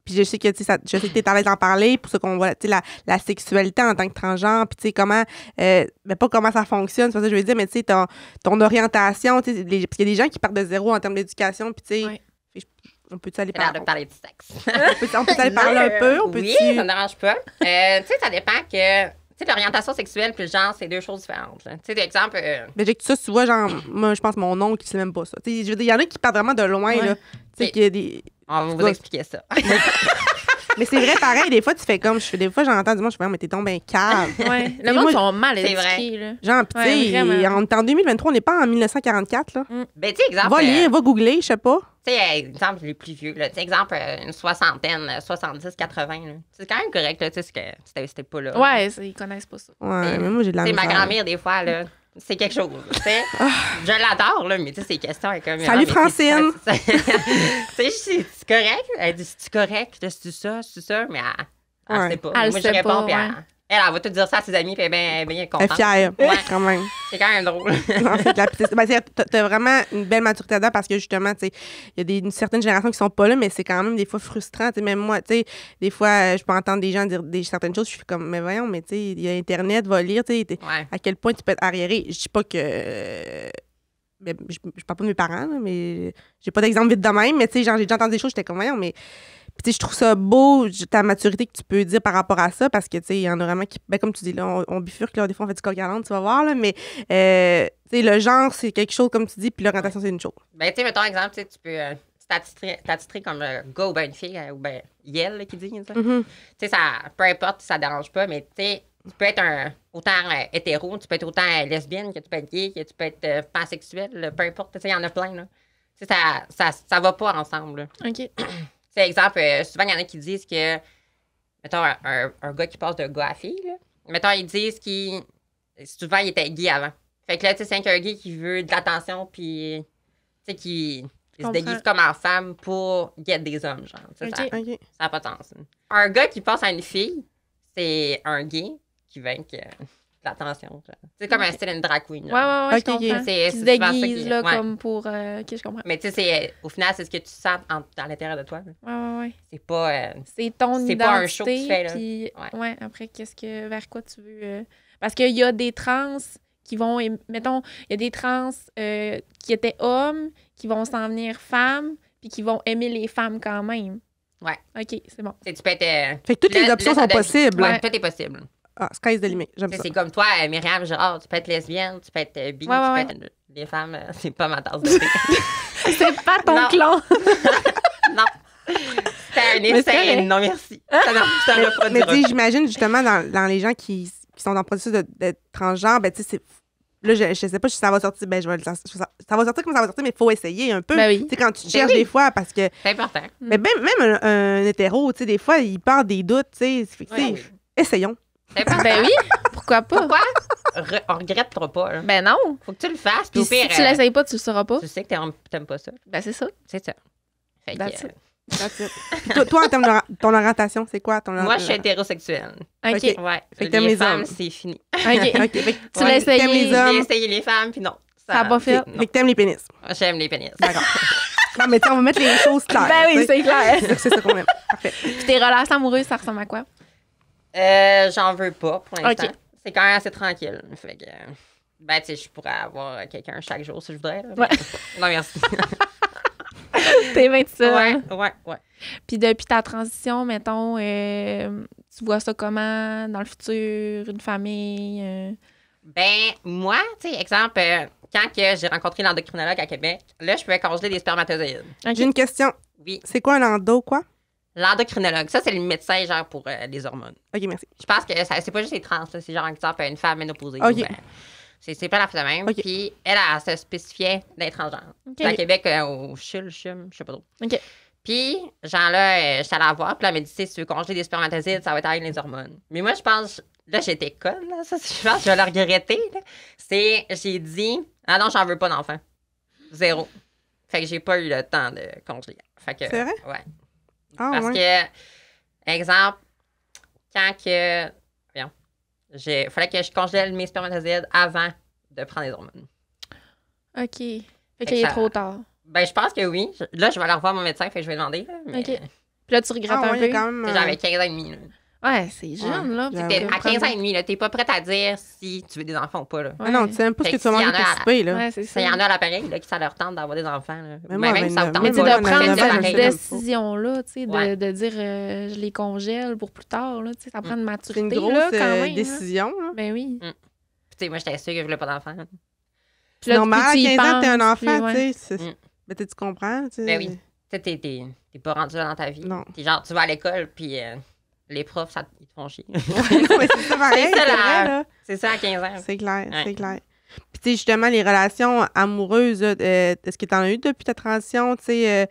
[SPEAKER 1] Puis je sais que, tu sais, je sais que t'es à l'aise d'en parler, pour ça qu'on voit, tu sais, la sexualité en tant que transgenre, puis tu sais, comment... mais pas comment ça fonctionne, c'est pas ça que je veux dire, mais tu sais, ton orientation, tu sais, parce qu'il y a des gens qui partent de zéro en termes d'éducation, puis tu sais...
[SPEAKER 2] Ouais.
[SPEAKER 1] On peut-tu aller
[SPEAKER 3] C'est l'air
[SPEAKER 1] par...
[SPEAKER 3] de parler de sexe.
[SPEAKER 1] on peut aller parler un peu? On
[SPEAKER 3] Oui,
[SPEAKER 1] peut-tu...
[SPEAKER 3] ça me dérange pas. Tu sais, ça dépend que... Tu sais, l'orientation sexuelle puis le genre, c'est 2 choses différentes. là. Tu sais, d'exemple...
[SPEAKER 1] Mais j'ai que ça, tu vois, genre, moi, je pense que mon oncle, il sait même pas ça. Tu sais, je veux dire, il y en a qui partent vraiment de loin,
[SPEAKER 2] Ouais.
[SPEAKER 1] là. Tu sais,
[SPEAKER 3] Et-
[SPEAKER 1] qu'il y a des...
[SPEAKER 3] on va vous
[SPEAKER 1] Ouais.
[SPEAKER 3] expliquer ça.
[SPEAKER 1] Mais c'est vrai, pareil, des fois, tu fais comme... Des fois, j'entends du monde, je fais, mais t'es tombé cave.
[SPEAKER 2] Ouais.
[SPEAKER 1] Et
[SPEAKER 2] Le monde
[SPEAKER 1] moi,
[SPEAKER 2] sont mal
[SPEAKER 3] c'est
[SPEAKER 2] éduqués, là.
[SPEAKER 1] Genre, pis tu
[SPEAKER 2] Ouais,
[SPEAKER 1] sais,
[SPEAKER 2] vraiment.
[SPEAKER 1] on est en 2023, on n'est pas en 1944, là.
[SPEAKER 3] Ben, tu sais, exemple...
[SPEAKER 1] Va lire, va googler, je sais pas.
[SPEAKER 3] Tu sais, exemple, les plus vieux, là. Tu sais, exemple, une soixantaine, 70, 80, là. C'est quand même correct, là. Tu sais, c'était pas là.
[SPEAKER 2] Ouais, ils connaissent pas ça.
[SPEAKER 1] Ouais, mais moi, j'ai de la
[SPEAKER 3] Tu sais, ma
[SPEAKER 1] misère.
[SPEAKER 3] grand-mère, des fois, là, c'est quelque chose. Tu sais, je l'adore, là, mais tu sais, ces questions, elle est comme.
[SPEAKER 1] Salut,
[SPEAKER 3] ah, mais c'est-
[SPEAKER 1] Francine!
[SPEAKER 3] Tu sais, c'est correct? Elle dit, c'est correct? Là, c'est ça? Mais elle
[SPEAKER 1] Ouais.
[SPEAKER 3] sait pas.
[SPEAKER 2] Elle
[SPEAKER 3] Moi,
[SPEAKER 2] sait
[SPEAKER 3] je réponds,
[SPEAKER 2] pas,
[SPEAKER 3] puis
[SPEAKER 2] ouais.
[SPEAKER 3] elle va tout dire ça à ses amis, puis elle est bien
[SPEAKER 1] Elle est
[SPEAKER 3] contente.
[SPEAKER 1] fière,
[SPEAKER 3] Ouais.
[SPEAKER 1] quand même.
[SPEAKER 3] C'est quand même drôle.
[SPEAKER 1] Non, c'est de la petite- ben, t'as vraiment une belle maturité là-dedans parce que justement, tu sais, il y a une certaine génération qui sont pas là, mais c'est quand même des fois frustrant. Tu sais, même moi, tu sais, des fois, je peux entendre des gens dire certaines choses, je suis comme, mais voyons, mais tu sais, il y a Internet, va lire, tu sais,
[SPEAKER 3] Ouais.
[SPEAKER 1] à quel point tu peux être arriéré. Je dis pas que. ben, je parle pas de mes parents, là, mais j'ai pas d'exemple vite de même, mais tu sais, genre, j'ai déjà entendu des choses, j'étais comme, voyons, mais. Puis, tu sais, je trouve ça beau, ta maturité que tu peux dire par rapport à ça, parce que, tu sais, il y en a vraiment qui. Ben, comme tu dis, là, on bifurque, là, des fois, on fait du coq à l'âne, tu vas voir, là, mais, tu sais, le genre, c'est quelque chose, comme tu dis, puis l'orientation, c'est une chose.
[SPEAKER 3] Ben, tu sais, mettons, exemple, tu sais, tu peux t'attitrer comme gars ou ben une fille, ou ben Yel, là, qui dit ça.
[SPEAKER 1] Mm-hmm.
[SPEAKER 3] Tu sais, ça, peu importe, ça dérange pas, mais tu sais, tu peux être autant hétéro, tu peux être autant lesbienne, que tu peux être gay, que tu peux être pansexuel, peu importe, tu sais, il y en a plein, là. Tu sais, ça va pas ensemble, là.
[SPEAKER 2] OK.
[SPEAKER 3] Tu sais, exemple, souvent, il y en a qui disent que, mettons, un gars qui passe de gars à fille, là, mettons, ils disent qu'il, souvent, il était gay avant. Fait que là, tu sais, c'est un gay qui veut de l'attention, puis, tu sais, qui se déguise comme en femme pour guetter des hommes, genre. Tu sais,
[SPEAKER 2] Ok.
[SPEAKER 1] OK.
[SPEAKER 3] ça n'a pas de sens. Un gars qui passe à une fille, c'est un gay qui veut de l'attention. C'est comme un style une drag queen.
[SPEAKER 2] Ouais,
[SPEAKER 3] là.
[SPEAKER 2] ouais,
[SPEAKER 1] Ok,
[SPEAKER 2] je comprends.
[SPEAKER 1] ok.
[SPEAKER 3] C'est
[SPEAKER 2] Qui se
[SPEAKER 3] souvent ça
[SPEAKER 2] déguise,
[SPEAKER 3] qui-
[SPEAKER 2] là,
[SPEAKER 3] ouais.
[SPEAKER 2] comme pour... OK, je comprends.
[SPEAKER 3] Mais tu sais, au final, c'est ce que tu sens à l'intérieur de toi. là.
[SPEAKER 2] Ouais.
[SPEAKER 3] C'est pas...
[SPEAKER 2] C'est ton
[SPEAKER 3] C'est
[SPEAKER 2] identité.
[SPEAKER 3] pas un show que tu fais, là.
[SPEAKER 2] Puis,
[SPEAKER 3] Ouais.
[SPEAKER 2] après, vers quoi tu veux... Parce qu'il y a des trans qui vont... Mettons, il y a des trans qui étaient hommes, qui vont s'en venir femmes, puis qui vont aimer les femmes quand même.
[SPEAKER 3] Ouais.
[SPEAKER 2] OK, c'est bon.
[SPEAKER 3] Tu sais, tu peux être...
[SPEAKER 1] Fait que toutes les options sont possibles.
[SPEAKER 3] Ouais, tout est possible.
[SPEAKER 1] Ah, sky's the limit. J'aime
[SPEAKER 3] Tu sais,
[SPEAKER 1] ça.
[SPEAKER 3] c'est comme toi, Myriam Girard, tu peux être lesbienne, tu peux être bi,
[SPEAKER 2] Ouais.
[SPEAKER 3] tu peux être... Les femmes, c'est pas ma tasse de thé.
[SPEAKER 2] C'est pas ton
[SPEAKER 3] Non.
[SPEAKER 2] clan!
[SPEAKER 3] Non. C'était un
[SPEAKER 2] Mais c'est
[SPEAKER 3] essai,
[SPEAKER 2] correct.
[SPEAKER 3] non merci. Ça n'a pas
[SPEAKER 1] Mais tu sais,
[SPEAKER 3] duré.
[SPEAKER 1] j'imagine justement dans les gens qui sont dans le processus d'être transgenre, ben tu sais, là, je sais pas si ça va sortir, ben ça va sortir comme ça va sortir, mais il faut essayer un peu.
[SPEAKER 2] Ben oui.
[SPEAKER 1] Tu sais, quand tu
[SPEAKER 3] Ben
[SPEAKER 1] cherches
[SPEAKER 3] oui.
[SPEAKER 1] des fois, parce que
[SPEAKER 3] C'est important.
[SPEAKER 1] mais même un hétéro, tu sais, des fois, il part des doutes, tu sais. Fait que, tu sais,
[SPEAKER 3] Ouais.
[SPEAKER 1] essayons.
[SPEAKER 3] C'est important.
[SPEAKER 2] Ben oui, pourquoi pas?
[SPEAKER 3] Pourquoi? On regrettera pas. Là.
[SPEAKER 2] Ben non!
[SPEAKER 3] Faut que tu le fasses.
[SPEAKER 2] Puis
[SPEAKER 3] Puis au
[SPEAKER 2] si
[SPEAKER 3] pire,
[SPEAKER 2] tu l'essayes pas, tu le sauras pas.
[SPEAKER 3] tu sais que t'aimes pas ça.
[SPEAKER 2] Ben c'est ça.
[SPEAKER 3] C'est ça. Fait que,
[SPEAKER 2] That's it.
[SPEAKER 1] That's it. Puis toi, en termes de ton orientation, c'est quoi ton
[SPEAKER 3] moi, je suis hétérosexuelle.
[SPEAKER 2] OK.
[SPEAKER 1] Ok.
[SPEAKER 3] Ouais.
[SPEAKER 1] Fait que t'aimes
[SPEAKER 3] les
[SPEAKER 1] les
[SPEAKER 3] femmes,
[SPEAKER 1] hommes.
[SPEAKER 3] c'est fini.
[SPEAKER 2] OK.
[SPEAKER 1] OK. Fait que
[SPEAKER 2] Tu l'as essayé.
[SPEAKER 1] T'aimes les
[SPEAKER 3] J'ai
[SPEAKER 1] hommes.
[SPEAKER 3] essayé les femmes, puis non.
[SPEAKER 2] Ça a pas fait.
[SPEAKER 3] non.
[SPEAKER 1] Fait que t'aimes les pénis.
[SPEAKER 3] J'aime les pénis.
[SPEAKER 1] D'accord. Non, mais tu sais, on va mettre les choses claires.
[SPEAKER 2] Ben oui,
[SPEAKER 1] tu sais.
[SPEAKER 2] c'est clair.
[SPEAKER 1] C'est ça qu'on aime. Parfait.
[SPEAKER 2] Puis tes relations amoureuses, ça ressemble à quoi?
[SPEAKER 3] J'en veux pas pour l'instant.
[SPEAKER 2] Ok.
[SPEAKER 3] C'est quand même assez tranquille. Fait que, ben, tu sais, je pourrais avoir quelqu'un chaque jour si je voudrais. Là,
[SPEAKER 2] Ouais.
[SPEAKER 3] Non, merci.
[SPEAKER 2] T'es bien ça.
[SPEAKER 3] ouais,
[SPEAKER 2] hein?
[SPEAKER 3] ouais.
[SPEAKER 2] Puis depuis ta transition, mettons, tu vois ça comment dans le futur, une famille?
[SPEAKER 3] Ben, moi, tu sais, exemple, quand que j'ai rencontré l'endocrinologue à Québec, là, je pouvais congeler des spermatozoïdes.
[SPEAKER 2] OK.
[SPEAKER 1] J'ai une question.
[SPEAKER 3] Oui.
[SPEAKER 1] C'est quoi un endo, quoi?
[SPEAKER 3] L'endocrinologue, ça, c'est le médecin, genre, pour les hormones.
[SPEAKER 1] OK, merci.
[SPEAKER 3] Je pense que c'est pas juste les trans, là, c'est genre, exemple, une femme ménopausée.
[SPEAKER 1] Ok.
[SPEAKER 3] ou ben, c'est pas la de même.
[SPEAKER 1] Ok.
[SPEAKER 3] Puis, elle se spécifiait d'être transgenre.
[SPEAKER 2] OK.
[SPEAKER 3] À Québec, au CHUM, je sais pas trop.
[SPEAKER 2] OK.
[SPEAKER 3] Puis, genre là, j'étais allée la voir, puis là, elle m'a dit, tu sais, si tu veux congeler des spermatozoïdes, ça va être avec les hormones. Mais moi, je pense, là, j'étais conne, là, ça, je pense que je vais le regretter, là. J'ai dit, ah non, j'en veux pas d'enfant. 0. Fait que j'ai pas eu le temps de congeler. Fait que,
[SPEAKER 1] C'est vrai?
[SPEAKER 3] Ouais.
[SPEAKER 1] Ah,
[SPEAKER 3] Parce
[SPEAKER 1] ouais.
[SPEAKER 3] que, exemple, quand que, fallait que je congèle mes spermatozoïdes avant de prendre les hormones.
[SPEAKER 2] OK. Fait
[SPEAKER 3] Fait
[SPEAKER 2] qu'il
[SPEAKER 3] que
[SPEAKER 2] est
[SPEAKER 3] ça-
[SPEAKER 2] trop tard.
[SPEAKER 3] Ben, je pense que oui. Là, je vais aller revoir mon médecin, fait que je vais demander, là. Mais,
[SPEAKER 2] OK. Puis là, tu regrettes
[SPEAKER 1] Ah,
[SPEAKER 2] un
[SPEAKER 1] ouais, il y a
[SPEAKER 2] peu?
[SPEAKER 1] quand même.
[SPEAKER 3] j'avais 15 ans et demi, là.
[SPEAKER 2] Ouais, c'est jeune, là.
[SPEAKER 1] j'avoue.
[SPEAKER 3] À 15 ans et demi, là, t'es pas prête à dire si tu veux des enfants ou pas, là.
[SPEAKER 1] Ah non, tu sais même pas ce
[SPEAKER 3] Fait
[SPEAKER 1] que tu vas
[SPEAKER 3] que s'il y
[SPEAKER 1] manger
[SPEAKER 3] en a
[SPEAKER 1] pour
[SPEAKER 3] à-
[SPEAKER 1] souper, là.
[SPEAKER 2] Ouais, c'est
[SPEAKER 3] Ça,
[SPEAKER 2] ça.
[SPEAKER 3] il y en a à l'appareil, là, qui ça leur tente d'avoir des enfants, là.
[SPEAKER 1] Mais moi,
[SPEAKER 3] même si ça
[SPEAKER 1] 29,
[SPEAKER 3] vous tente
[SPEAKER 2] Mais tu sais,
[SPEAKER 1] moi,
[SPEAKER 2] de
[SPEAKER 3] pas,
[SPEAKER 2] prendre
[SPEAKER 1] à 9 ans,
[SPEAKER 3] c'est
[SPEAKER 2] cette
[SPEAKER 1] je
[SPEAKER 3] pareil.
[SPEAKER 1] l'aime pas.
[SPEAKER 2] décision-là, tu sais,
[SPEAKER 3] Ouais.
[SPEAKER 2] de dire je les congèle pour plus tard, là, tu sais, ça prend une
[SPEAKER 1] C'est
[SPEAKER 2] maturité,
[SPEAKER 1] une grosse
[SPEAKER 2] là, quand même. hein.
[SPEAKER 1] décision, là.
[SPEAKER 2] Ben oui.
[SPEAKER 3] Tu sais, moi, j'étais sûre que je voulais pas d'enfants.
[SPEAKER 2] Puis
[SPEAKER 1] C'est
[SPEAKER 2] là,
[SPEAKER 1] normal, à
[SPEAKER 2] plus tu y
[SPEAKER 1] 15 ans, t'es un
[SPEAKER 2] penses,
[SPEAKER 1] enfant,
[SPEAKER 2] plus,
[SPEAKER 1] tu sais.
[SPEAKER 3] Mm.
[SPEAKER 1] Mais tu comprends, tu sais.
[SPEAKER 3] Ben oui. Tu sais, t'es pas rendu là dans ta vie.
[SPEAKER 1] Non.
[SPEAKER 3] T'es genre, tu vas à l'école, puis les profs, ils te font chier.
[SPEAKER 1] Non, mais c'est ça pareil,
[SPEAKER 3] C'est ça,
[SPEAKER 1] c'est
[SPEAKER 3] la-
[SPEAKER 1] vrai, là.
[SPEAKER 3] C'est ça, à 15 ans.
[SPEAKER 1] C'est clair,
[SPEAKER 3] Ouais.
[SPEAKER 1] c'est clair. Puis, tu sais, justement, les relations amoureuses, là, est-ce que tu en as eu depuis ta transition, tu sais,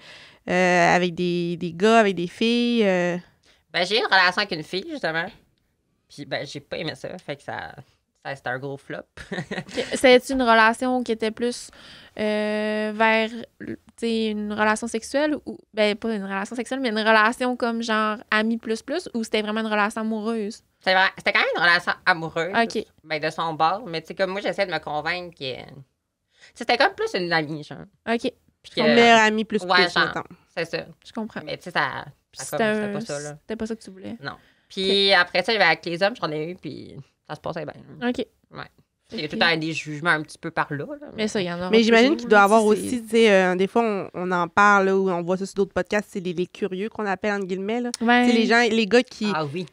[SPEAKER 1] avec des gars, avec des filles?
[SPEAKER 3] Ben, j'ai eu une relation avec une fille, justement. Puis, ben, j'ai pas aimé ça. Fait que ça c'était un gros flop.
[SPEAKER 2] C'était une relation qui était plus vers, tu sais, une relation sexuelle ou, ben, pas une relation sexuelle, mais une relation comme genre ami plus ou c'était vraiment une relation amoureuse?
[SPEAKER 3] C'était quand même une relation amoureuse.
[SPEAKER 2] OK.
[SPEAKER 3] Ben, de son bord. Mais, tu sais, comme moi, j'essaie de me convaincre que. C'était comme plus une amie, genre.
[SPEAKER 2] OK.
[SPEAKER 3] Puis
[SPEAKER 1] Ton
[SPEAKER 3] que-
[SPEAKER 1] meilleur ami plus,
[SPEAKER 3] ouais, genre.
[SPEAKER 1] mettons.
[SPEAKER 3] C'est ça.
[SPEAKER 2] Je comprends.
[SPEAKER 3] Mais, tu sais, ça.
[SPEAKER 2] Puis
[SPEAKER 3] ça comme, c'était pas ça, là.
[SPEAKER 2] c'était pas ça que tu voulais.
[SPEAKER 3] Non. Puis après ça, avec les hommes, j'en ai eu, puis ça se passait bien.
[SPEAKER 2] OK.
[SPEAKER 3] Ouais. Il y a tout le temps des jugements un petit peu par là.
[SPEAKER 2] Mais ça, il y en a.
[SPEAKER 1] Mais j'imagine qu'il doit y avoir
[SPEAKER 2] c'est-
[SPEAKER 1] aussi, tu sais, des fois, on en parle, là, ou on voit ça sur d'autres podcasts, c'est les curieux qu'on appelle, entre guillemets, là.
[SPEAKER 2] Ouais.
[SPEAKER 1] Tu sais, les gens, les gars qui...
[SPEAKER 3] Ah oui.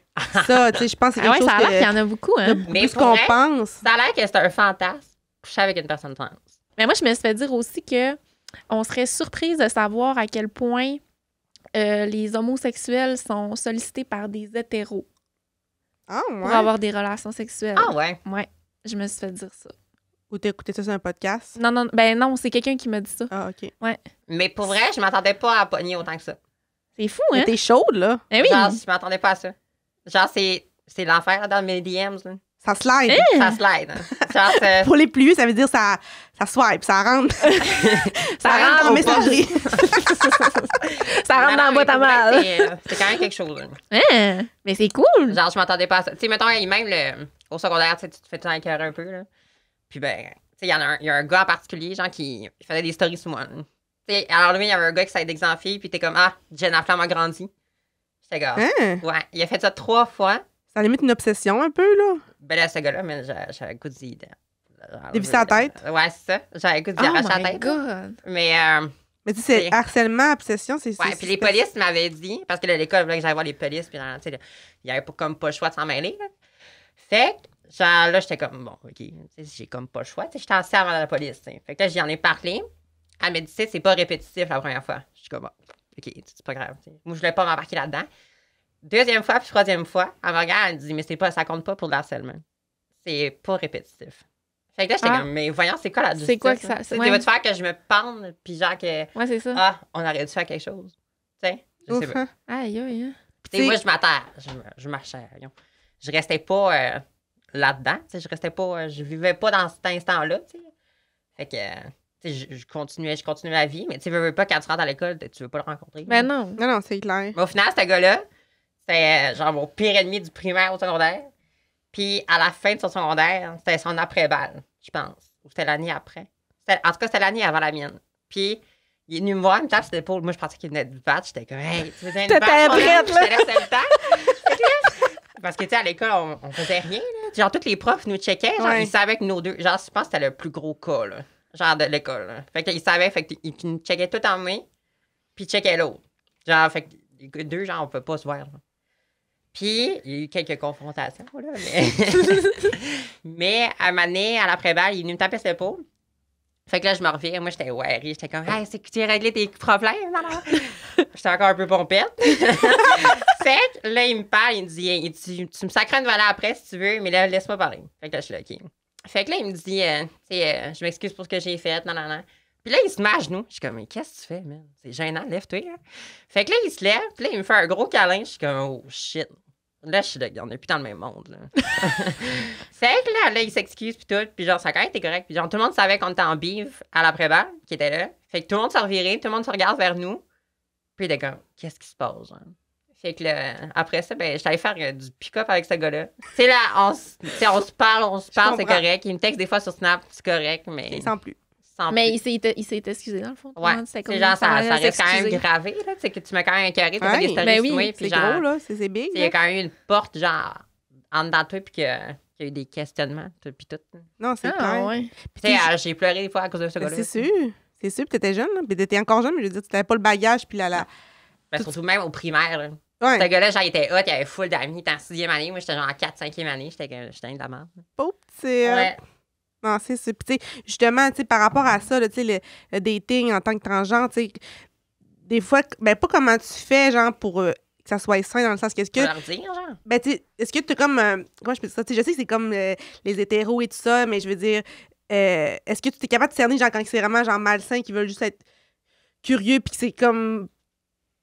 [SPEAKER 1] Ça, tu sais, je pense que c'est
[SPEAKER 2] Ah
[SPEAKER 1] quelque
[SPEAKER 2] ouais, ça a l'air
[SPEAKER 1] chose
[SPEAKER 2] qu'il y en a beaucoup,
[SPEAKER 1] que...
[SPEAKER 2] hein.
[SPEAKER 1] beaucoup
[SPEAKER 3] Mais
[SPEAKER 1] plus
[SPEAKER 3] pour
[SPEAKER 1] qu'on
[SPEAKER 3] vrai,
[SPEAKER 1] pense.
[SPEAKER 3] Ça a l'air que c'est un fantasme coucher avec une personne trans.
[SPEAKER 2] Mais moi, je me suis fait dire aussi que on serait surprise de savoir à quel point les homosexuels sont sollicités par des hétéros
[SPEAKER 1] Ah,
[SPEAKER 2] pour
[SPEAKER 1] ouais.
[SPEAKER 2] avoir des relations sexuelles.
[SPEAKER 3] Ah ouais.
[SPEAKER 2] Ouais, je me suis fait dire ça.
[SPEAKER 1] Ou t'as écouté ça sur un podcast?
[SPEAKER 2] Non, c'est quelqu'un qui m'a dit ça.
[SPEAKER 1] Ah, OK.
[SPEAKER 3] Mais pour vrai, je m'attendais pas à pogner autant que ça.
[SPEAKER 2] C'est fou,
[SPEAKER 1] Mais
[SPEAKER 2] hein?
[SPEAKER 1] t'es chaude, là.
[SPEAKER 2] Eh oui!
[SPEAKER 3] Genre, je m'attendais pas à ça. Genre, c'est l'enfer là, dans mes DMs. Là.
[SPEAKER 1] Ça slide.
[SPEAKER 3] Ça slide. Hein. Genre, c'est...
[SPEAKER 1] Pour les plus vieux, ça veut dire ça swipe, ça rentre. ça rentre en
[SPEAKER 3] au
[SPEAKER 1] messagerie.
[SPEAKER 2] Ça rentre dans la boîte à mal.
[SPEAKER 3] C'est quand même quelque chose. Là.
[SPEAKER 2] Hein? Mais c'est cool!
[SPEAKER 3] Genre, je m'attendais pas à ça. Tu sais, mettons, même au secondaire, tu sais, tu te fais tout écœurer un peu. Là. Puis, ben, tu sais, il y a un gars en particulier, genre, qui faisait des stories sur moi. Là. Tu sais, alors lui, il y avait un gars qui s'aide d'exemple fille, puis t'es comme, ah, Jenna Flamme a grandi. J'étais comme,
[SPEAKER 1] Hein?
[SPEAKER 3] ouais, il a fait ça 3 fois.
[SPEAKER 1] Ça limite une obsession un peu, là.
[SPEAKER 3] Ben là, ce gars-là, mais j'avais le goût d'y...
[SPEAKER 1] Dévisser la tête?
[SPEAKER 3] Ouais, c'est ça. J'avais le goût d'y
[SPEAKER 2] Oh
[SPEAKER 3] arracher la
[SPEAKER 2] my
[SPEAKER 3] tête.
[SPEAKER 2] God!
[SPEAKER 3] Mais,
[SPEAKER 1] Mais tu sais,
[SPEAKER 3] C'est-
[SPEAKER 1] c'est harcèlement, obsession, c'est...
[SPEAKER 3] ouais, puis les polices m'avaient dit, parce que là, l'école voulait que j'aille voir les polices, puis tu sais, il y avait comme pas le choix de s'en mêler, là. Fait que, genre, là, j'étais comme, bon, OK, tu sais, j'ai comme pas le choix, tu sais, j'étais assis avant la police, tu sais. Fait que là, j'y en ai parlé. Elle m'a dit, tu sais, c'est pas répétitif la première fois. Je suis comme, bon, OK, c'est pas grave, tu sais. Moi, je voulais pas m'embarquer là-dedans. Deuxième fois, puis troisième fois, elle me regarde, elle me dit, mais ça compte pas pour le harcèlement. C'est pas répétitif. Fait que là, j'étais
[SPEAKER 2] Ah.
[SPEAKER 3] comme, mais voyons, c'est quoi la justice?
[SPEAKER 2] C'est quoi que
[SPEAKER 3] là?
[SPEAKER 2] ça-
[SPEAKER 3] Tu sais,
[SPEAKER 2] ouais.
[SPEAKER 3] tu vas te faire que je me pende, puis genre que,
[SPEAKER 2] Ouais, c'est ça.
[SPEAKER 3] ah, on aurait dû faire quelque chose. Tu sais, je sais
[SPEAKER 1] Ouf,
[SPEAKER 3] pas.
[SPEAKER 1] hein.
[SPEAKER 2] Aïe, aïe, hein.
[SPEAKER 3] Puis, tu sais, moi, je m'attends. Je marchais. voyons. Je restais pas là-dedans. Tu sais, je restais pas. Je vivais pas dans cet instant-là. Tu sais. Fait que, tu sais, je continuais la vie. Mais tu sais, veux pas, quand tu rentres à l'école, tu veux pas le rencontrer.
[SPEAKER 2] Ben non.
[SPEAKER 1] Non, non, c'est clair.
[SPEAKER 3] Mais au final, ce gars-là, c'était genre mon pire ennemi du primaire au secondaire. Puis, à la fin de son secondaire, c'était son après-balle, je pense. Ou c'était l'année après. En tout cas, c'était l'année avant la mienne. Puis, il est venu me voir, il me tape sur l'épaule. Moi, je pensais qu'il venait de battre. J'étais comme, hey, tu faisais une
[SPEAKER 2] T'étais
[SPEAKER 3] batte, mon
[SPEAKER 2] prête,
[SPEAKER 3] homme?
[SPEAKER 2] là.
[SPEAKER 3] Je te laissais le temps. Fait que là, parce que, tu sais, à l'école, on faisait rien, là. Genre, tous les profs nous checkaient. Genre,
[SPEAKER 1] Ouais.
[SPEAKER 3] ils savaient que nos deux. Genre, je pense que c'était le plus gros cas, là. Genre, de l'école, là. Fait qu'ils savaient, fait qu'ils nous checkaient tout en main, puis ils checkaient l'autre. Genre, fait que les deux, genre, on peut pas se voir, là. Puis, il y a eu quelques confrontations, là, mais... mais à un moment donné, à l'après-balle, il est venu me taper sur l'épaule. Fait que là, je me reviens. Moi, j'étais ouais, j'étais comme, hey, c'est que tu as réglé tes problèmes, non, non. J'étais encore un peu pompette. Fait que là, il me parle, il me dit, tu me sacres une volée après si tu veux, mais là, laisse-moi parler. Fait que là, je suis là, OK. Fait que là, il me dit, tu sais, je m'excuse pour ce que j'ai fait, non, non, non. Puis là, il se met à genoux. Je suis comme, mais qu'est-ce que tu fais, man? C'est gênant, lève-toi. Là. Fait que là, il se lève, puis là, il me fait un gros câlin. Je suis comme, oh shit. Là, je suis là, on n'est plus dans le même monde, là. Fait que là, il s'excuse, puis tout. Puis genre, ça a quand même été correct. Puis genre, tout le monde savait qu'on était en bif à l'après-balle, qui était là. Fait que tout le monde s'est reviré, tout le monde se regarde vers nous. Puis il était comme, qu'est-ce qui se passe, genre? Fait que là, après ça, ben, j'étais allée faire du pick-up avec ce gars-là. Tu sais, là, on se parle, c'est
[SPEAKER 1] comprends.
[SPEAKER 3] correct. Il me texte des fois sur Snap, c'est correct, mais
[SPEAKER 1] Sans plus.
[SPEAKER 3] sans
[SPEAKER 2] Mais
[SPEAKER 3] plus.
[SPEAKER 2] il s'est excusé, dans le fond.
[SPEAKER 3] Ouais,
[SPEAKER 2] C'était
[SPEAKER 3] c'est genre, ça
[SPEAKER 2] allait
[SPEAKER 3] reste quand même
[SPEAKER 2] s'excuser.
[SPEAKER 3] gravé, là. Tu sais, que tu m'as quand même écœuré, t'as fait
[SPEAKER 1] Ouais,
[SPEAKER 3] des stories
[SPEAKER 2] ben
[SPEAKER 3] sur
[SPEAKER 2] oui,
[SPEAKER 3] moi,
[SPEAKER 1] C'est
[SPEAKER 3] puis genre,
[SPEAKER 1] gros, là. C'est big.
[SPEAKER 3] il y a
[SPEAKER 1] là.
[SPEAKER 3] quand même eu une porte, genre, en dedans de toi, puis qu'il y a eu des questionnements, puis tout.
[SPEAKER 1] Non, c'est
[SPEAKER 2] Ah,
[SPEAKER 1] clair.
[SPEAKER 2] ouais.
[SPEAKER 1] Puis
[SPEAKER 3] Tu sais,
[SPEAKER 1] t'es-
[SPEAKER 3] j'ai pleuré des fois à cause de ce
[SPEAKER 1] ben,
[SPEAKER 3] gars-là.
[SPEAKER 1] c'est sûr. C'est sûr. Puis t'étais jeune, là. Puis t'étais encore jeune, mais je veux dire, tu n'avais pas le bagage, puis la...
[SPEAKER 3] Ben, surtout même au primaire, là.
[SPEAKER 1] Ouais.
[SPEAKER 3] Ce gars-là, genre, il était hot, il avait full d'amis, il était en 6e année, moi, j'étais genre en 4-5e année, j'étais de la merde.
[SPEAKER 1] Pauvre petit...
[SPEAKER 3] Ouais.
[SPEAKER 1] Non, c'est ça. Puis, tu sais, justement, tu sais, par rapport à ça, là, tu sais, le dating en tant que transgenre, tu sais, des fois, ben, pas comment tu fais, genre, pour que ça soit sain, dans le sens qu'est-ce
[SPEAKER 3] Tu
[SPEAKER 1] que...
[SPEAKER 3] vas leur dire, genre.
[SPEAKER 1] Ben, tu sais, est-ce que tu comme... comment je peux dire ça? Tu sais, je sais que c'est comme les hétéros et tout ça, mais je veux dire, est-ce que tu es capable de cerner, genre, quand c'est vraiment, genre, malsain, qui veulent juste être curieux, puis que c'est comme...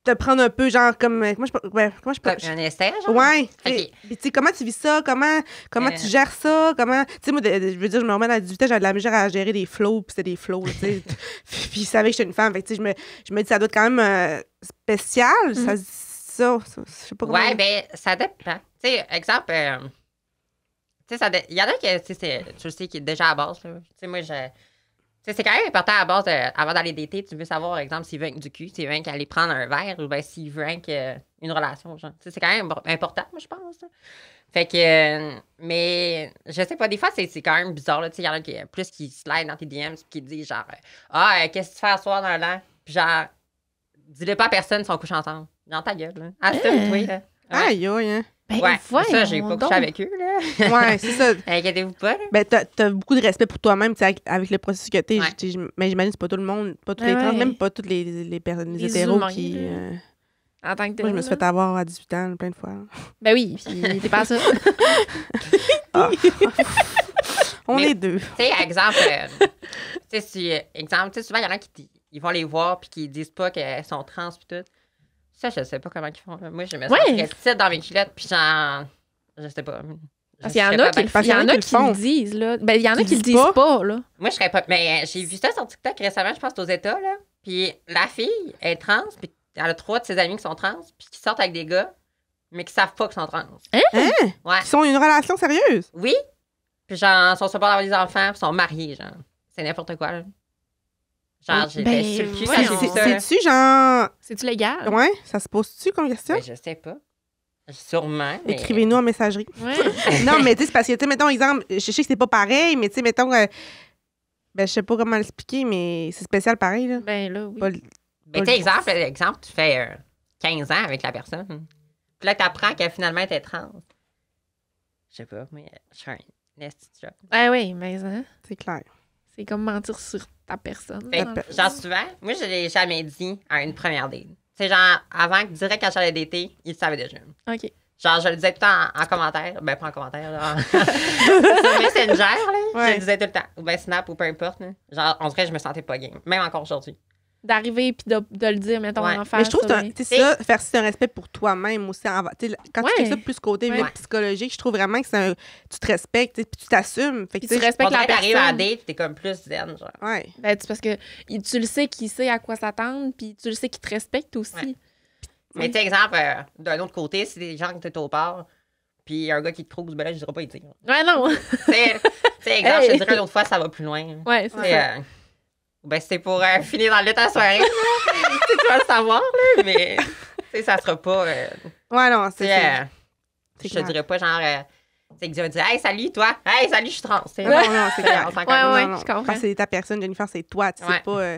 [SPEAKER 1] te prendre un peu, genre, comme... comment je peux...
[SPEAKER 3] Comme un essai, genre.
[SPEAKER 1] Ouais.
[SPEAKER 3] Ok.
[SPEAKER 1] Puis, tu sais, comment tu vis ça? Comment
[SPEAKER 3] Euh.
[SPEAKER 1] tu gères ça? Comment... Tu sais, moi, je veux dire, je me remets à 18 ans, j'avais de la misère à gérer des flows, puis c'était des flows, tu sais. Puis ils savaient que j'étais une femme. Fait que, tu sais, je me dis, ça doit être quand même spécial. Ça, je sais pas comment...
[SPEAKER 3] Ouais, ben, ça dépend. Tu sais, exemple, tu sais, il y en a qui, tu sais, tu le sais, qui est déjà à base, là. Tu sais, moi, tu C'est quand même important à la base, avant d'aller dater, tu veux savoir, par exemple, s'il veut avec du cul, s'il veut avec aller prendre un verre ou bien s'il veut avec une relation. Genre. C'est quand même important, moi, je pense. Là. Fait que, mais je sais pas, des fois, c'est quand même bizarre. Il y en a plus qui slide dans tes DMs qui te disent genre, qu'est-ce que tu fais à soir dans l'an? Puis genre, dis-le pas à personne si on couche ensemble. Dans ta gueule, là. Assume-toi, là. Ouais.
[SPEAKER 1] Aïe, aïe, hein.
[SPEAKER 2] Ben,
[SPEAKER 3] Ouais,
[SPEAKER 2] voyons
[SPEAKER 3] ça, j'ai pas
[SPEAKER 2] donc.
[SPEAKER 3] couché avec eux, là.
[SPEAKER 1] Ouais, c'est ça.
[SPEAKER 3] Inquiétez-vous pas, là.
[SPEAKER 1] Ben, t'as beaucoup de respect pour toi-même, tu sais, avec le processus que t'es.
[SPEAKER 3] Ouais.
[SPEAKER 1] Mais j'imagine que c'est pas tout le monde, pas tous
[SPEAKER 2] Ouais,
[SPEAKER 1] les trans,
[SPEAKER 2] ouais.
[SPEAKER 1] même pas tous les personnes, les
[SPEAKER 2] Les
[SPEAKER 1] hétéros
[SPEAKER 2] humains,
[SPEAKER 1] qui.
[SPEAKER 2] là. En tant que tel.
[SPEAKER 1] Moi, je me suis fait avoir à 18 ans, plein de fois.
[SPEAKER 2] Ben oui, puis t'es pas ça.
[SPEAKER 1] Ah. On
[SPEAKER 3] Mais-
[SPEAKER 1] est deux.
[SPEAKER 3] Tu sais, exemple, exemple, tu sais, souvent, il y en a qui ils vont les voir puis qui disent pas qu'elles sont trans puis tout. Ça, je sais pas comment ils font. Là. Moi, je me sens
[SPEAKER 2] Ouais.
[SPEAKER 3] très petite dans mes culottes puis genre, je sais pas.
[SPEAKER 2] Parce qu'il y en a qui
[SPEAKER 1] Parce qu'il y en a qui le font.
[SPEAKER 2] le disent, là. Ben, il y en a
[SPEAKER 1] Qui
[SPEAKER 2] qui le
[SPEAKER 1] disent
[SPEAKER 2] disent pas, là.
[SPEAKER 3] Moi, je serais pas. Mais j'ai vu ça sur TikTok récemment, je pense, aux États, là. Puis la fille est trans, puis elle a 3 de ses amis qui sont trans, puis qui sortent avec des gars, mais qui savent pas qu'ils sont trans.
[SPEAKER 1] Hein?
[SPEAKER 3] Ouais.
[SPEAKER 1] Qui sont une relation sérieuse.
[SPEAKER 3] Oui. Puis genre, ils sont supposés avoir des enfants, puis ils sont mariés, genre. C'est n'importe quoi, là. Genre, j'étais
[SPEAKER 2] Ben,
[SPEAKER 3] sur le cul quand
[SPEAKER 2] voyons.
[SPEAKER 3] j'ai vu ça. là.
[SPEAKER 1] C'est-tu genre.
[SPEAKER 2] C'est-tu légal?
[SPEAKER 1] Ouais, ça se pose-tu comme question?
[SPEAKER 3] Ben, je sais pas. Sûrement. Mais...
[SPEAKER 1] Écrivez-nous en messagerie.
[SPEAKER 2] Ouais.
[SPEAKER 1] Non, mais tu sais, c'est parce que, tu sais, mettons, exemple, je sais que c'est pas pareil, mais tu sais, mettons, ben, je sais pas comment l'expliquer, mais c'est spécial pareil, là.
[SPEAKER 2] Ben là, oui.
[SPEAKER 1] Pas-
[SPEAKER 3] Ben, tu sais, exemple, tu fais 15 ans avec la personne. Puis là, tu apprends qu'elle finalement était trans. Je sais pas, mais je fais un esti de job.
[SPEAKER 2] Ah oui, mais hein,
[SPEAKER 1] C'est clair.
[SPEAKER 2] c'est comme mentir sur ta personne.
[SPEAKER 3] Fait
[SPEAKER 2] dans
[SPEAKER 3] que,
[SPEAKER 2] le fond.
[SPEAKER 3] genre, souvent, moi, je l'ai jamais dit à une première date. C'est genre, avant que direct quand j'allais dater, il le savait déjà.
[SPEAKER 2] OK.
[SPEAKER 3] Genre, je le disais tout le temps en commentaire. Ben, pas en commentaire, là. Sur Messenger, là. Je
[SPEAKER 1] Ouais.
[SPEAKER 3] le disais tout le temps. Ou ben Snap ou peu importe, là. Genre, en vrai, je me sentais pas game. Même encore aujourd'hui.
[SPEAKER 2] D'arriver puis de le dire, mettons,
[SPEAKER 3] Ouais.
[SPEAKER 2] en face.
[SPEAKER 1] Mais je trouve que
[SPEAKER 2] ça,
[SPEAKER 1] tu sais, ça, faire c'est un respect pour toi-même aussi. Tu sais, quand tu
[SPEAKER 2] Ouais.
[SPEAKER 1] fais ça plus côté
[SPEAKER 2] Ouais.
[SPEAKER 1] psychologique, je trouve vraiment que tu te respectes, tu sais, puis tu t'assumes. Fait que,
[SPEAKER 2] Puis
[SPEAKER 1] tu
[SPEAKER 2] tu
[SPEAKER 1] sais,
[SPEAKER 2] respectes
[SPEAKER 3] On
[SPEAKER 2] la
[SPEAKER 3] dirait que t'arrives à la
[SPEAKER 2] personne.
[SPEAKER 3] date, t'es comme plus zen, genre.
[SPEAKER 1] ouais.
[SPEAKER 2] Ben, c'est parce que tu le sais qu'il sait à quoi s'attendre, puis tu le sais qu'il te respecte aussi.
[SPEAKER 3] Ouais. Mais tu sais, exemple, d'un autre côté, si des gens qui étaient au bar, puis y a un gars qui te crouse, ben là, je dirais pas y dire.
[SPEAKER 2] Ouais, non.
[SPEAKER 3] Tu sais, exemple, je te dirais une autre fois, ça va plus loin.
[SPEAKER 2] Ouais, c'est
[SPEAKER 3] Tu sais,
[SPEAKER 2] ça.
[SPEAKER 3] ben, c'était pour finir dans le lit à la soirée. là. Tu sais, tu vas le savoir, là, mais tu sais, ça sera pas.
[SPEAKER 1] Ouais, non,
[SPEAKER 3] Tu sais,
[SPEAKER 1] c'est
[SPEAKER 3] je te
[SPEAKER 1] clair.
[SPEAKER 3] dirais pas genre. Tu sais, que tu vas dire, hey, salut, toi. Hey, salut, je suis trans. Tu sais.
[SPEAKER 1] Non, non, c'est clair.
[SPEAKER 3] On s'en
[SPEAKER 2] Ouais,
[SPEAKER 3] calme.
[SPEAKER 2] ouais.
[SPEAKER 1] Non, non,
[SPEAKER 2] je comprends.
[SPEAKER 1] parce que c'est ta personne, Jennifer, c'est toi. Tu sais,
[SPEAKER 3] Ouais.
[SPEAKER 1] c'est pas.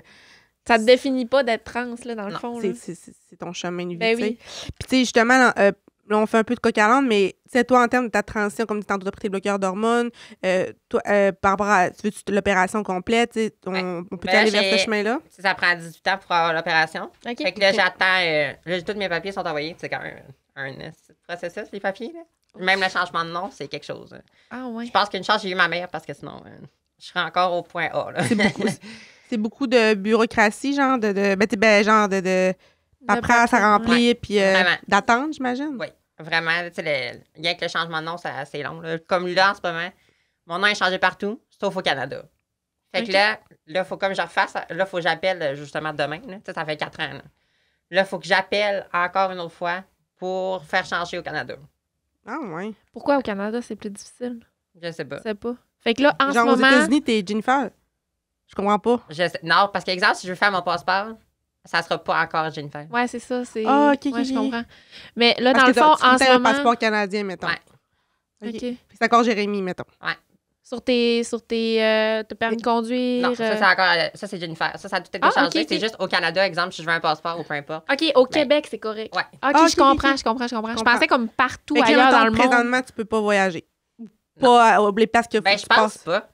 [SPEAKER 2] Ça te définit pas d'être trans, là, dans le
[SPEAKER 3] Non,
[SPEAKER 2] fond. Là.
[SPEAKER 1] C'est ton chemin de vie.
[SPEAKER 2] Ben
[SPEAKER 1] tu sais.
[SPEAKER 2] oui.
[SPEAKER 1] Puis, tu sais, justement, là, on fait un peu de coq à l'âne, mais tu sais, toi, en termes de ta transition, comme tu tantôt, t'as pris tes bloqueurs d'hormones, toi, par rapport à l'opération complète, tu sais, on peut
[SPEAKER 3] Ben là,
[SPEAKER 1] aller vers ce
[SPEAKER 3] j'ai-
[SPEAKER 1] chemin-là?
[SPEAKER 3] Tu sais, ça prend 18 ans pour avoir l'opération.
[SPEAKER 2] OK.
[SPEAKER 3] Fait que là, j'attends. Là, tous mes papiers sont envoyés. C'est quand même un processus, les papiers. Là. Même le changement de nom, c'est quelque chose.
[SPEAKER 2] Ah, ouais.
[SPEAKER 3] Je pense qu'une chance, j'ai eu ma mère parce que sinon, je serais encore au point A. Là.
[SPEAKER 1] C'est beaucoup. C'est beaucoup de bureaucratie, genre genre de paperasse à remplir, puis
[SPEAKER 3] Vraiment.
[SPEAKER 1] d'attente, j'imagine.
[SPEAKER 3] Oui, vraiment. Tu sais, il y a que le changement de nom, c'est assez long. Là. Comme là, en ce moment, mon nom est changé partout, sauf au Canada. Fait que
[SPEAKER 2] Ok.
[SPEAKER 3] là, il faut comme je refasse. Là, il faut que j'appelle justement demain. Là. Tu sais, ça fait 4 ans. Là, il faut que j'appelle encore une autre fois pour faire changer au Canada.
[SPEAKER 1] Ah, ouais.
[SPEAKER 2] Pourquoi au Canada, c'est plus difficile?
[SPEAKER 3] Je sais pas.
[SPEAKER 2] Je sais pas. Fait que là, en
[SPEAKER 1] Genre,
[SPEAKER 2] ce
[SPEAKER 1] aux
[SPEAKER 2] moment...
[SPEAKER 1] États-Unis, t'es Jennifer. Je comprends pas.
[SPEAKER 3] Non, parce qu'exemple, si je veux faire mon passeport, ça sera pas encore Jennifer.
[SPEAKER 2] Ouais, c'est ça. C'est...
[SPEAKER 1] Ah, ok,
[SPEAKER 2] ouais,
[SPEAKER 1] ok,
[SPEAKER 2] je
[SPEAKER 1] ok.
[SPEAKER 2] comprends. Mais là, dans
[SPEAKER 1] Parce
[SPEAKER 2] le
[SPEAKER 1] que
[SPEAKER 2] fond,
[SPEAKER 1] tu
[SPEAKER 2] en
[SPEAKER 1] as
[SPEAKER 2] ce
[SPEAKER 1] un
[SPEAKER 2] moment...
[SPEAKER 1] passeport canadien, mettons.
[SPEAKER 3] Ouais.
[SPEAKER 1] OK.
[SPEAKER 2] OK.
[SPEAKER 1] Puis c'est encore Jérémy, mettons.
[SPEAKER 2] Sur tes t'as permis de conduire...
[SPEAKER 3] Non, ça, c'est encore. Ça, c'est Jennifer. Ça a tout été
[SPEAKER 2] Ah,
[SPEAKER 3] changé.
[SPEAKER 2] ok,
[SPEAKER 3] C'est
[SPEAKER 2] ok.
[SPEAKER 3] juste au Canada, exemple, si je veux un passeport ou peu importe.
[SPEAKER 2] OK, au
[SPEAKER 3] Ben,
[SPEAKER 2] Québec, c'est correct.
[SPEAKER 3] Ouais.
[SPEAKER 2] OK,
[SPEAKER 1] Ah,
[SPEAKER 2] je
[SPEAKER 1] ok, ok,
[SPEAKER 2] comprends,
[SPEAKER 1] ok.
[SPEAKER 2] je comprends. Je
[SPEAKER 1] comprends.
[SPEAKER 2] pensais comme partout
[SPEAKER 1] Fait que là,
[SPEAKER 2] ailleurs
[SPEAKER 1] mettons,
[SPEAKER 2] dans le monde.
[SPEAKER 1] présentement, tu peux pas voyager. Pas les places que
[SPEAKER 3] Ben,
[SPEAKER 1] faut
[SPEAKER 3] je
[SPEAKER 1] que tu
[SPEAKER 3] pense
[SPEAKER 1] passes.
[SPEAKER 3] pas.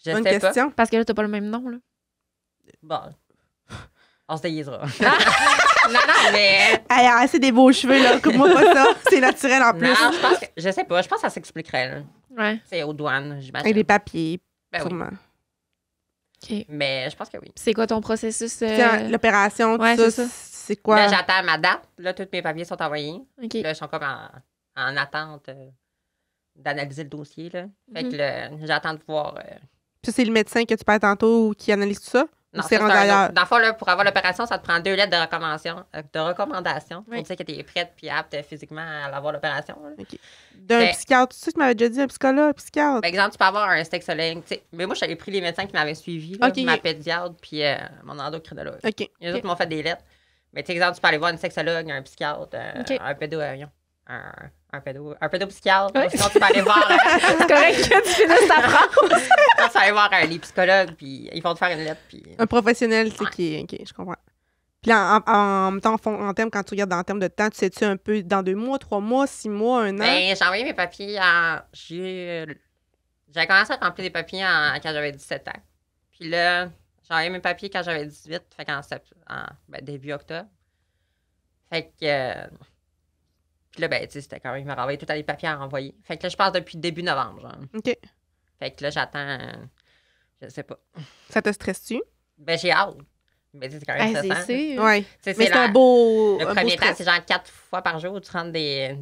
[SPEAKER 3] Je
[SPEAKER 1] Bonne
[SPEAKER 3] sais pas.
[SPEAKER 1] question.
[SPEAKER 2] Parce que là, t'as pas le même nom, là.
[SPEAKER 3] Bon. On se déguisera. non, mais.
[SPEAKER 1] Hey, assez des beaux cheveux, là. Coupe-moi pas ça. C'est naturel en plus.
[SPEAKER 3] Non, je pense que. Je sais pas. Je pense que ça s'expliquerait, là.
[SPEAKER 2] Ouais.
[SPEAKER 3] C'est aux douanes, j'imagine.
[SPEAKER 1] Avec des papiers,
[SPEAKER 3] Ben oui.
[SPEAKER 1] sûrement.
[SPEAKER 2] OK.
[SPEAKER 3] Mais je pense que oui.
[SPEAKER 2] C'est quoi ton processus?
[SPEAKER 1] Tiens, l'opération,
[SPEAKER 2] ouais,
[SPEAKER 1] tout
[SPEAKER 2] c'est
[SPEAKER 1] ça,
[SPEAKER 2] ça.
[SPEAKER 1] c'est quoi?
[SPEAKER 3] Là, j'attends ma date. Là, tous mes papiers sont envoyés.
[SPEAKER 2] OK.
[SPEAKER 3] Là, ils sont comme en attente d'analyser le dossier, là. Fait
[SPEAKER 2] Mhm.
[SPEAKER 3] que là, j'attends de voir.
[SPEAKER 1] Ça, c'est le médecin que tu parles tantôt qui analyse tout ça?
[SPEAKER 3] Non,
[SPEAKER 1] c'est
[SPEAKER 3] ça,
[SPEAKER 1] rendu
[SPEAKER 3] un
[SPEAKER 1] ailleurs?
[SPEAKER 3] autre. Dans le fond, là, pour avoir l'opération, ça te prend 2 lettres de recommandation pour
[SPEAKER 2] Oui.
[SPEAKER 3] dire que tu es prête puis apte physiquement à avoir l'opération. là.
[SPEAKER 1] D'un
[SPEAKER 3] Ben-
[SPEAKER 1] psychiatre, tu sais, tu m'avais déjà dit, un psychologue, psychiatre.
[SPEAKER 3] Par exemple, tu peux avoir un sexologue. tu sais. Mais moi, j'avais pris les médecins qui m'avaient suivi, là,
[SPEAKER 1] Ok.
[SPEAKER 3] ma pédiatre puis mon endocrinologue.
[SPEAKER 1] OK.
[SPEAKER 3] Les autres m'ont fait des lettres. Mais tu sais, exemple, tu peux aller voir une sexologue, un psychiatre,
[SPEAKER 2] Ok.
[SPEAKER 3] un pédopsychiatre.
[SPEAKER 2] Ouais.
[SPEAKER 3] Sinon, tu peux aller voir...
[SPEAKER 2] C'est correct que tu finisses ta phrase.
[SPEAKER 3] sinon, tu peux aller voir les psychologues, puis ils vont te faire une lettre, puis...
[SPEAKER 1] Un professionnel, tu sais,
[SPEAKER 3] Ouais.
[SPEAKER 1] qui est... OK, je comprends. Puis là, en même temps, en termes, quand tu regardes en termes de temps, tu sais-tu un peu dans 2 mois, 3 mois, 6 mois, 1 an?
[SPEAKER 3] Ben, j'ai envoyé mes papiers en... J'avais commencé à remplir des papiers quand j'avais 17 ans. Puis là, j'ai envoyé mes papiers quand j'avais 18, fait qu'en début octobre. Fait que... Puis là, ben, tu sais, c'était quand même... Il m'a renvoyé tous les papiers à renvoyer. Fait que là, je passe depuis début novembre, genre.
[SPEAKER 1] OK.
[SPEAKER 3] Fait que là, j'attends... je sais pas.
[SPEAKER 1] Ça te stresse-tu?
[SPEAKER 3] Ben, j'ai hâte. Mais tu sais, c'est quand même
[SPEAKER 2] Ah,
[SPEAKER 3] stressant.
[SPEAKER 2] c'est sûr.
[SPEAKER 1] Oui.
[SPEAKER 3] Tu sais,
[SPEAKER 1] Mais c'est un
[SPEAKER 3] la-
[SPEAKER 1] beau.
[SPEAKER 3] Le
[SPEAKER 1] un beau
[SPEAKER 3] premier temps,
[SPEAKER 1] stress.
[SPEAKER 3] c'est genre 4 fois par jour, tu rentres des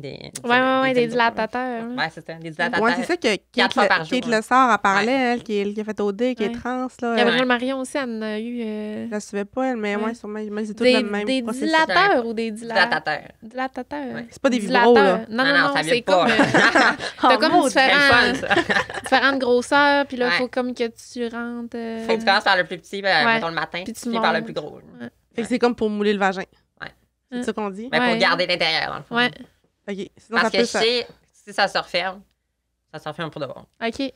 [SPEAKER 2] Ouais, des
[SPEAKER 3] dildos,
[SPEAKER 2] dilatateurs. hein.
[SPEAKER 3] Ouais, c'est ça, des dilatateurs.
[SPEAKER 1] Ouais, c'est ça que
[SPEAKER 3] 4 fois par
[SPEAKER 1] Kate
[SPEAKER 3] jour,
[SPEAKER 1] Le
[SPEAKER 3] hein.
[SPEAKER 1] Sort a parlé, elle, qui a fait OD, qui est
[SPEAKER 2] Ouais.
[SPEAKER 1] trans, là.
[SPEAKER 2] Gabrielle Marion aussi, elle en a eu
[SPEAKER 1] Je la suivais pas, elle, mais
[SPEAKER 2] Ouais.
[SPEAKER 1] ouais, sûrement, c'est tout
[SPEAKER 2] des,
[SPEAKER 1] le même
[SPEAKER 2] des
[SPEAKER 1] processus.
[SPEAKER 2] dilateurs ou des
[SPEAKER 3] Dilatateurs.
[SPEAKER 2] dilatateurs.
[SPEAKER 3] Ouais.
[SPEAKER 1] C'est pas des
[SPEAKER 2] Dilateurs.
[SPEAKER 1] vibros, là.
[SPEAKER 2] Non, non, non,
[SPEAKER 3] ça
[SPEAKER 2] c'est
[SPEAKER 3] vibre pas.
[SPEAKER 2] comme... t'as comme
[SPEAKER 1] maudit.
[SPEAKER 3] C'est le fun, ça.
[SPEAKER 2] différentes grosseurs, puis là, il
[SPEAKER 3] Ouais.
[SPEAKER 2] faut comme que tu rentres...
[SPEAKER 3] Faut que tu commences par le plus petit, ben,
[SPEAKER 2] Ouais.
[SPEAKER 3] mettons le matin,
[SPEAKER 2] Puis
[SPEAKER 3] puis
[SPEAKER 2] tu
[SPEAKER 3] tu par le
[SPEAKER 2] montes.
[SPEAKER 3] plus gros.
[SPEAKER 2] Ouais.
[SPEAKER 1] Fait que c'est comme pour mouler le vagin.
[SPEAKER 3] Ouais.
[SPEAKER 1] C'est ça qu'on dit?
[SPEAKER 3] Ben,
[SPEAKER 2] Ouais.
[SPEAKER 3] pour garder l'intérieur, dans le fond.
[SPEAKER 2] Ouais,
[SPEAKER 1] OK. Sinon,
[SPEAKER 3] Parce
[SPEAKER 1] ça
[SPEAKER 3] que
[SPEAKER 1] peut
[SPEAKER 3] je
[SPEAKER 1] ça.
[SPEAKER 3] sais, si ça se referme pour de bon.
[SPEAKER 2] OK.
[SPEAKER 3] Ouais.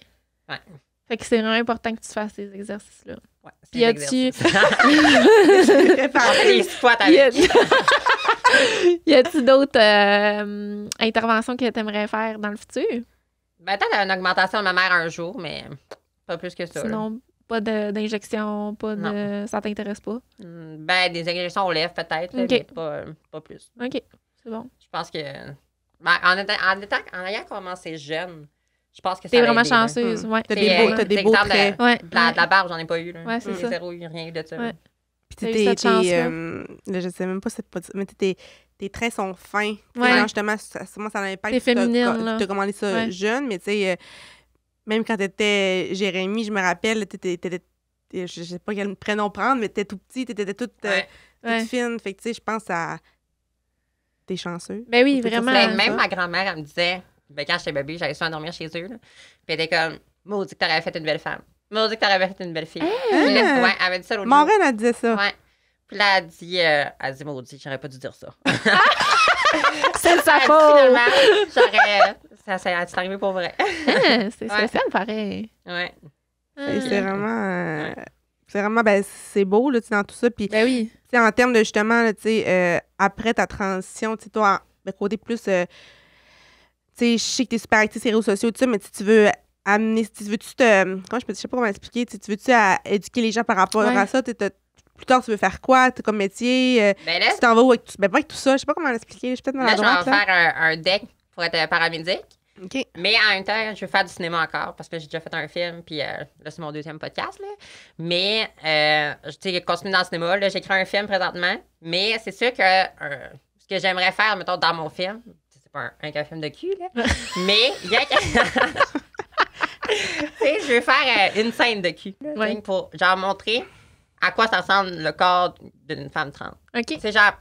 [SPEAKER 2] Fait que c'est vraiment important que tu fasses ces exercices-là.
[SPEAKER 3] Ouais, c'est
[SPEAKER 2] Puis y-a-tu-
[SPEAKER 3] On fait des squats
[SPEAKER 2] Y a-
[SPEAKER 3] avec.
[SPEAKER 2] Y a-tu d'autres interventions que tu aimerais faire dans le futur?
[SPEAKER 3] Ben, peut-être une augmentation de ma mère un jour, mais pas plus que ça. là.
[SPEAKER 2] Sinon, pas d'injection, pas de...
[SPEAKER 3] Non.
[SPEAKER 2] Ça t'intéresse pas?
[SPEAKER 3] Ben, des injections aux lèvres, peut-être, là,
[SPEAKER 2] Ok.
[SPEAKER 3] mais pas plus.
[SPEAKER 2] OK, c'est bon.
[SPEAKER 3] Je pense que. Ben, en ayant commencé jeune, je pense que ça
[SPEAKER 2] T'es
[SPEAKER 3] a
[SPEAKER 2] vraiment
[SPEAKER 3] aidé, là.
[SPEAKER 2] chanceuse, ouais.
[SPEAKER 1] T'as
[SPEAKER 3] C'est,
[SPEAKER 1] des beaux,
[SPEAKER 3] euh,
[SPEAKER 1] t'as des
[SPEAKER 3] c'est
[SPEAKER 1] beaux
[SPEAKER 3] exemple de-
[SPEAKER 1] traits.
[SPEAKER 2] Ouais.
[SPEAKER 3] De la barbe, j'en ai pas eu. Là.
[SPEAKER 2] Ouais, c'est
[SPEAKER 3] J'ai
[SPEAKER 2] ça.
[SPEAKER 3] zéro eu rien de ça.
[SPEAKER 2] Ouais.
[SPEAKER 1] Puis
[SPEAKER 2] T'as eu
[SPEAKER 1] tes,
[SPEAKER 2] cette chance-là.
[SPEAKER 1] là, je sais même pas, c'est pas mais tes traits sont fins. Tu sais,
[SPEAKER 2] Ouais.
[SPEAKER 1] genre, justement, sûrement, ça a un impact.
[SPEAKER 2] T'es féminine, là.
[SPEAKER 1] Tu as commandé ça
[SPEAKER 2] Ouais.
[SPEAKER 1] jeune, mais tu sais, même quand t'étais Jérémy, je me rappelle, je sais pas quel prénom prendre, mais t'étais tout petit, t'étais toute,
[SPEAKER 3] Ouais.
[SPEAKER 1] toute
[SPEAKER 2] Ouais.
[SPEAKER 1] fine. Fait que, tu sais, je pense à... T'es chanceux.
[SPEAKER 2] Ben oui,
[SPEAKER 1] Faut que ça
[SPEAKER 2] vraiment.
[SPEAKER 1] soit-
[SPEAKER 3] Ben,
[SPEAKER 1] ça.
[SPEAKER 3] même ma grand-mère, elle me disait, ben, quand j'étais bébé, j'allais souvent dormir chez eux. Là. Puis elle était comme, maudit que t'aurais fait une belle femme. Maudit que t'aurais fait une belle fille. Puis là, ouais, elle avait dit ça l'autre jour.
[SPEAKER 1] Maureen, elle disait ça.
[SPEAKER 3] Ouais. Puis là, elle dit, maudit, j'aurais pas dû dire ça.
[SPEAKER 2] C'est de sa
[SPEAKER 3] Elle dit,
[SPEAKER 2] faute!
[SPEAKER 3] finalement, c'est arrivé pour vrai.
[SPEAKER 2] Hein, c'est
[SPEAKER 3] Ouais.
[SPEAKER 2] spécial, pareil.
[SPEAKER 3] Ouais.
[SPEAKER 1] Et c'est vraiment... c'est vraiment, ben, c'est beau, là, tu sais, dans tout ça. Puis,
[SPEAKER 2] Ben oui.
[SPEAKER 1] tu sais, en termes de, justement, là, tu sais, après ta transition, tu sais, toi, de côté plus... tu sais, je sais que t'es super active sur les réseaux sociaux, tout ça, mais si tu veux amener... Si tu veux-tu te... Comment je sais pas comment expliquer. Tu sais, tu veux-tu éduquer les gens par rapport
[SPEAKER 2] Ouais.
[SPEAKER 1] à ça? Plus tard, tu veux faire quoi? T'as comme métier?
[SPEAKER 3] Ben là,
[SPEAKER 1] Tu t'en vas où avec tout, ben, pas avec tout ça? Je sais pas comment l'expliquer. Je suis peut-être
[SPEAKER 3] là, je vais
[SPEAKER 1] maladroite, là.
[SPEAKER 3] faire un deck pour être paramédic.
[SPEAKER 1] OK.
[SPEAKER 3] Mais en même temps, je veux faire du cinéma encore parce que j'ai déjà fait un film, puis là, c'est mon 2e podcast. Là. Mais, tu sais, continuer dans le cinéma. Là, j'écris un film présentement. Mais c'est sûr que ce que j'aimerais faire, mettons, dans mon film, c'est pas un film de cul, là. Mais, il y a. Tu sais, je veux faire une scène de cul. Là,
[SPEAKER 2] Ouais.
[SPEAKER 3] pour, genre, montrer à quoi ça ressemble le corps d'une femme trans.
[SPEAKER 2] OK.
[SPEAKER 3] C'est genre,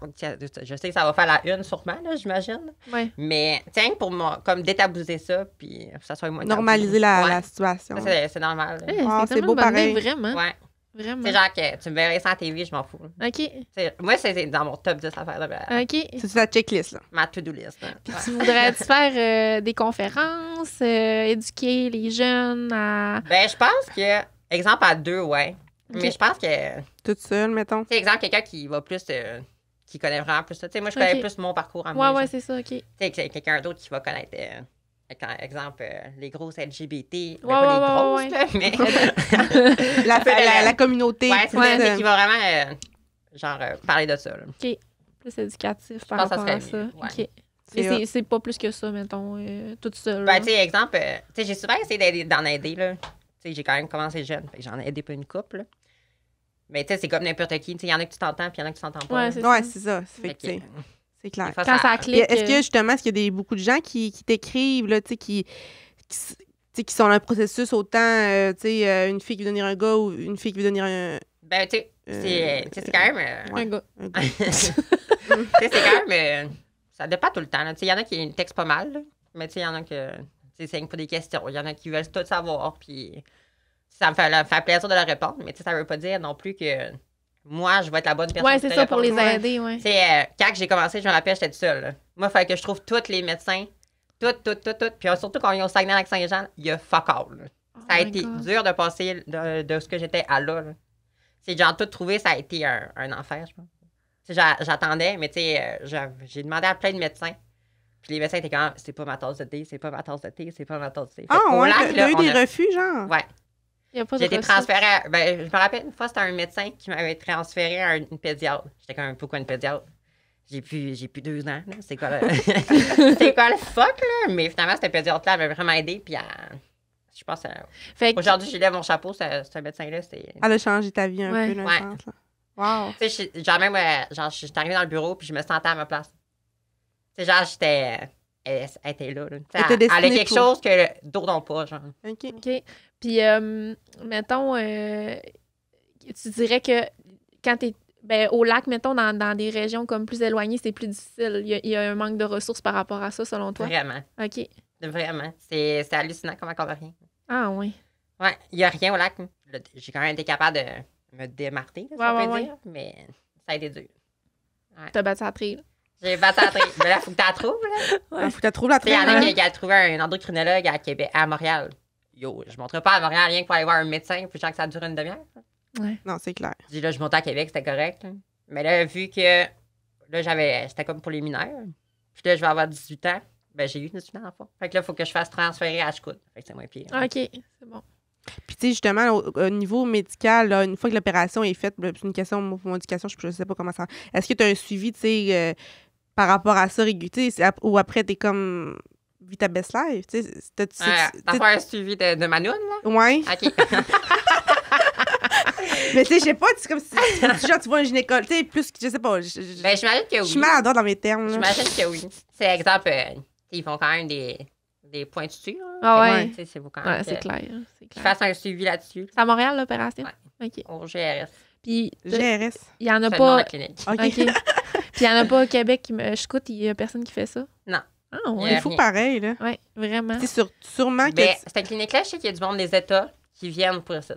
[SPEAKER 3] je sais que ça va faire la une sûrement, là, j'imagine.
[SPEAKER 2] Ouais.
[SPEAKER 3] Mais tiens, pour moi, comme détabouser ça, puis que ça soit moins
[SPEAKER 1] Normaliser la
[SPEAKER 3] Ouais.
[SPEAKER 1] situation.
[SPEAKER 3] Ça, c'est normal. là.
[SPEAKER 2] Hey,
[SPEAKER 1] Ah,
[SPEAKER 2] c'est
[SPEAKER 1] c'est beau
[SPEAKER 2] tellement une bonne idée,
[SPEAKER 1] pareil.
[SPEAKER 2] vraiment.
[SPEAKER 3] Ouais.
[SPEAKER 2] Vraiment.
[SPEAKER 3] C'est genre que tu me verrais ça à TV, je m'en fous.
[SPEAKER 2] OK.
[SPEAKER 3] Moi, c'est dans mon top 10 affaires de
[SPEAKER 2] OK.
[SPEAKER 1] C'est ta checklist, là.
[SPEAKER 3] ma to-do list. Là.
[SPEAKER 2] Puis
[SPEAKER 3] Ouais.
[SPEAKER 2] tu voudrais-tu faire des conférences, éduquer les jeunes à...
[SPEAKER 3] Ben, je pense que, exemple à 2, ouais.
[SPEAKER 2] Ok.
[SPEAKER 3] Mais je pense que, tu
[SPEAKER 1] Toute seule, mettons.
[SPEAKER 3] sais, exemple, quelqu'un qui va plus, qui connaît vraiment plus ça. Tu sais, moi, je
[SPEAKER 2] Ok.
[SPEAKER 3] connais plus mon parcours à
[SPEAKER 2] Ouais,
[SPEAKER 3] moi.
[SPEAKER 2] ouais,
[SPEAKER 3] genre.
[SPEAKER 2] c'est ça, OK.
[SPEAKER 3] Tu sais, que c'est quelqu'un d'autre qui va connaître, exemple, les grosses LGBT.
[SPEAKER 2] Ouais,
[SPEAKER 3] pas
[SPEAKER 2] ouais,
[SPEAKER 3] les
[SPEAKER 2] ouais,
[SPEAKER 3] grosses, là, mais.
[SPEAKER 1] La communauté.
[SPEAKER 3] Ouais, c'est
[SPEAKER 1] plus,
[SPEAKER 3] ça, c'est qui va vraiment, parler de ça. Là.
[SPEAKER 2] Plus éducatif par
[SPEAKER 3] pense que ça
[SPEAKER 2] rapport à
[SPEAKER 3] serait
[SPEAKER 2] ça.
[SPEAKER 3] mieux, ouais.
[SPEAKER 2] OK.
[SPEAKER 1] C'est
[SPEAKER 2] Mais c'est pas plus que ça, mettons, toute seule.
[SPEAKER 3] Ben,
[SPEAKER 2] là.
[SPEAKER 3] tu sais, exemple, tu sais, j'ai souvent essayé d'en aider, là. Tu sais, j'ai quand même commencé jeune, fait que j'en ai aidé pas une couple, là. Mais tu sais, c'est comme n'importe qui. Tu sais, il y en a que tu t'entends, puis il y en a que tu t'entends pas.
[SPEAKER 2] Ouais,
[SPEAKER 3] là.
[SPEAKER 2] c'est
[SPEAKER 1] Ouais,
[SPEAKER 2] ça.
[SPEAKER 1] c'est ça.
[SPEAKER 3] Fait
[SPEAKER 1] Fait que,
[SPEAKER 3] que,
[SPEAKER 1] tu sais, c'est clair.
[SPEAKER 3] des fois,
[SPEAKER 2] Quand ça
[SPEAKER 1] Puis
[SPEAKER 2] clique...
[SPEAKER 1] est-ce que, justement, est-ce qu'il y a beaucoup de gens qui t'écrivent, là, tu sais, tu sais, qui sont dans un processus autant, tu sais, une fille qui veut devenir un gars ou une fille qui veut devenir
[SPEAKER 3] Ben, tu sais, c'est quand même...
[SPEAKER 1] Ouais.
[SPEAKER 2] Un gars.
[SPEAKER 3] Tu sais, c'est quand même... ça dépend tout le temps. Il y en a qui textent pas mal, là. Mais tu sais, il y en a que... Tu sais, c'est pas des questions. Il y en a qui veulent tout savoir, puis ça me fait plaisir de leur répondre. Mais tu sais, ça veut pas dire non plus que moi, je vais être la bonne personne.
[SPEAKER 2] Ouais, c'est ça, pour les
[SPEAKER 1] Ouais.
[SPEAKER 2] aider, ouais.
[SPEAKER 3] Tu sais, quand j'ai commencé, je me rappelle, j'étais toute seule. Là. Moi, il fallait que je trouve tous les médecins. Tout. Puis surtout quand ils ont Saguenay avec Saint-Jean, il y a fuck all. Là.
[SPEAKER 2] Oh
[SPEAKER 3] Ça a
[SPEAKER 2] my
[SPEAKER 3] été
[SPEAKER 2] God.
[SPEAKER 3] dur de passer de ce que j'étais à là. C'est genre tout trouver, ça a été un enfer, je pense. Tu sais, j'attendais, mais tu sais, j'ai demandé à plein de médecins. Puis les médecins étaient comme, c'est pas ma tasse de thé, c'est pas ma tasse de thé, c'est pas ma tasse de thé. Fait
[SPEAKER 1] Ah,
[SPEAKER 3] qu'au
[SPEAKER 1] ouais,
[SPEAKER 3] lac,
[SPEAKER 1] t'as
[SPEAKER 3] là,
[SPEAKER 1] eu
[SPEAKER 3] on
[SPEAKER 1] des
[SPEAKER 3] a-
[SPEAKER 1] refus, genre?
[SPEAKER 3] Ouais.
[SPEAKER 2] Il y a pas de
[SPEAKER 3] J'ai été
[SPEAKER 2] ressources.
[SPEAKER 3] transférée je me rappelle une fois, c'était un médecin qui m'avait transféré à une pédiatre. J'étais comme, pourquoi une pédiatre? J'ai plus 2 ans, là. C'est quoi, c'est quoi le fuck, là? Mais finalement, cette pédiatre-là elle m'a vraiment aidé. Puis je pense,
[SPEAKER 2] Fait que-
[SPEAKER 3] aujourd'hui, je lève mon chapeau, ce médecin-là. C'était.
[SPEAKER 1] Elle a changé ta vie un
[SPEAKER 2] Ouais.
[SPEAKER 1] peu, dans le
[SPEAKER 3] Ouais.
[SPEAKER 1] sens, là. Wow.
[SPEAKER 3] Tu sais, genre même, genre, je suis arrivée dans le bureau, puis je me sentais à ma place. Tu sais, genre, j'étais. Elle était là. Tu sais,
[SPEAKER 1] Elle était
[SPEAKER 3] elle a
[SPEAKER 1] destinée
[SPEAKER 3] quelque
[SPEAKER 1] pour.
[SPEAKER 3] chose que d'autres n'ont pas, genre.
[SPEAKER 1] OK.
[SPEAKER 2] OK. Puis, mettons, tu dirais que quand tu es au lac, mettons, dans des régions comme plus éloignées, c'est plus difficile. Il y a un manque de ressources par rapport à ça, selon toi?
[SPEAKER 3] Vraiment.
[SPEAKER 2] OK.
[SPEAKER 3] Vraiment. C'est hallucinant comment on a rien.
[SPEAKER 2] Ah, oui.
[SPEAKER 3] Ouais, il n'y a rien au lac. Là, j'ai quand même été capable de me démarter, là, si
[SPEAKER 2] Ouais,
[SPEAKER 3] on peut
[SPEAKER 2] ouais,
[SPEAKER 3] dire, mais ça a été dur.
[SPEAKER 2] T'as battu à tri, là.
[SPEAKER 3] J'ai battu la trique. Mais là, il faut que tu la trouves. Là.
[SPEAKER 1] Ah, faut que tu trouves la
[SPEAKER 3] Tu sais, il y en a
[SPEAKER 1] traîne.
[SPEAKER 3] qui a trouvé un endocrinologue à Québec, à Montréal. Yo, je ne monterai pas à Montréal rien que pour aller voir un médecin, puis genre que ça dure une demi-heure.
[SPEAKER 2] Ouais.
[SPEAKER 1] Non, c'est clair.
[SPEAKER 3] Je dis là, je montais à Québec, c'était correct. Là. Mais là, vu que là, c'était comme pour les mineurs, puis là, je vais avoir 18 ans, ben j'ai eu 18 ans en fait. Fait que là, il faut que je fasse transférer à Chicout. Fait que c'est moins pire.
[SPEAKER 2] OK. C'est bon.
[SPEAKER 1] Puis, tu sais, justement, au niveau médical, là, une fois que l'opération est faite, c'est une question pour mon éducation, je ne sais pas comment ça. Est-ce que tu as un suivi, tu sais, par rapport à ça régulier, ou après, tu es comme. Vis ta best life, tu sais.
[SPEAKER 3] T'as fait un suivi de Manoune, là?
[SPEAKER 1] Ouais.
[SPEAKER 3] OK.
[SPEAKER 1] Mais, tu sais, je sais pas, c'est comme si genre, tu vois un gynécologue, tu sais, plus que, je sais pas.
[SPEAKER 3] Ben, j'imagine que
[SPEAKER 1] Je
[SPEAKER 3] oui.
[SPEAKER 1] suis maladroite dans mes termes, là.
[SPEAKER 3] J'imagine que oui. C'est exemple, ils font quand même des points dessus.
[SPEAKER 2] Ah ouais.
[SPEAKER 3] Tu sais, c'est vous quand même
[SPEAKER 2] Ouais, c'est
[SPEAKER 3] que-
[SPEAKER 2] clair. C'est
[SPEAKER 3] qu'ils
[SPEAKER 2] clair.
[SPEAKER 3] fassent un suivi là-dessus.
[SPEAKER 2] C'est à Montréal, l'opération?
[SPEAKER 3] Ouais.
[SPEAKER 2] OK.
[SPEAKER 3] Au GRS.
[SPEAKER 2] Puis,
[SPEAKER 1] GRS.
[SPEAKER 2] il y en a
[SPEAKER 3] Seulement
[SPEAKER 2] pas...
[SPEAKER 3] la clinique.
[SPEAKER 1] OK.
[SPEAKER 2] OK. Puis, il y en a pas au Québec qui me... Je coûte, il y a personne qui fait ça?
[SPEAKER 3] Non.
[SPEAKER 2] Ah,
[SPEAKER 3] Il
[SPEAKER 2] ouais.
[SPEAKER 3] y a
[SPEAKER 1] C'est fou
[SPEAKER 3] rien.
[SPEAKER 1] pareil, là.
[SPEAKER 2] Ouais, vraiment.
[SPEAKER 1] Tu sais, sûrement que.
[SPEAKER 3] Ben, cette clinique-là, je sais qu'il y a du monde des États qui viennent pour ça.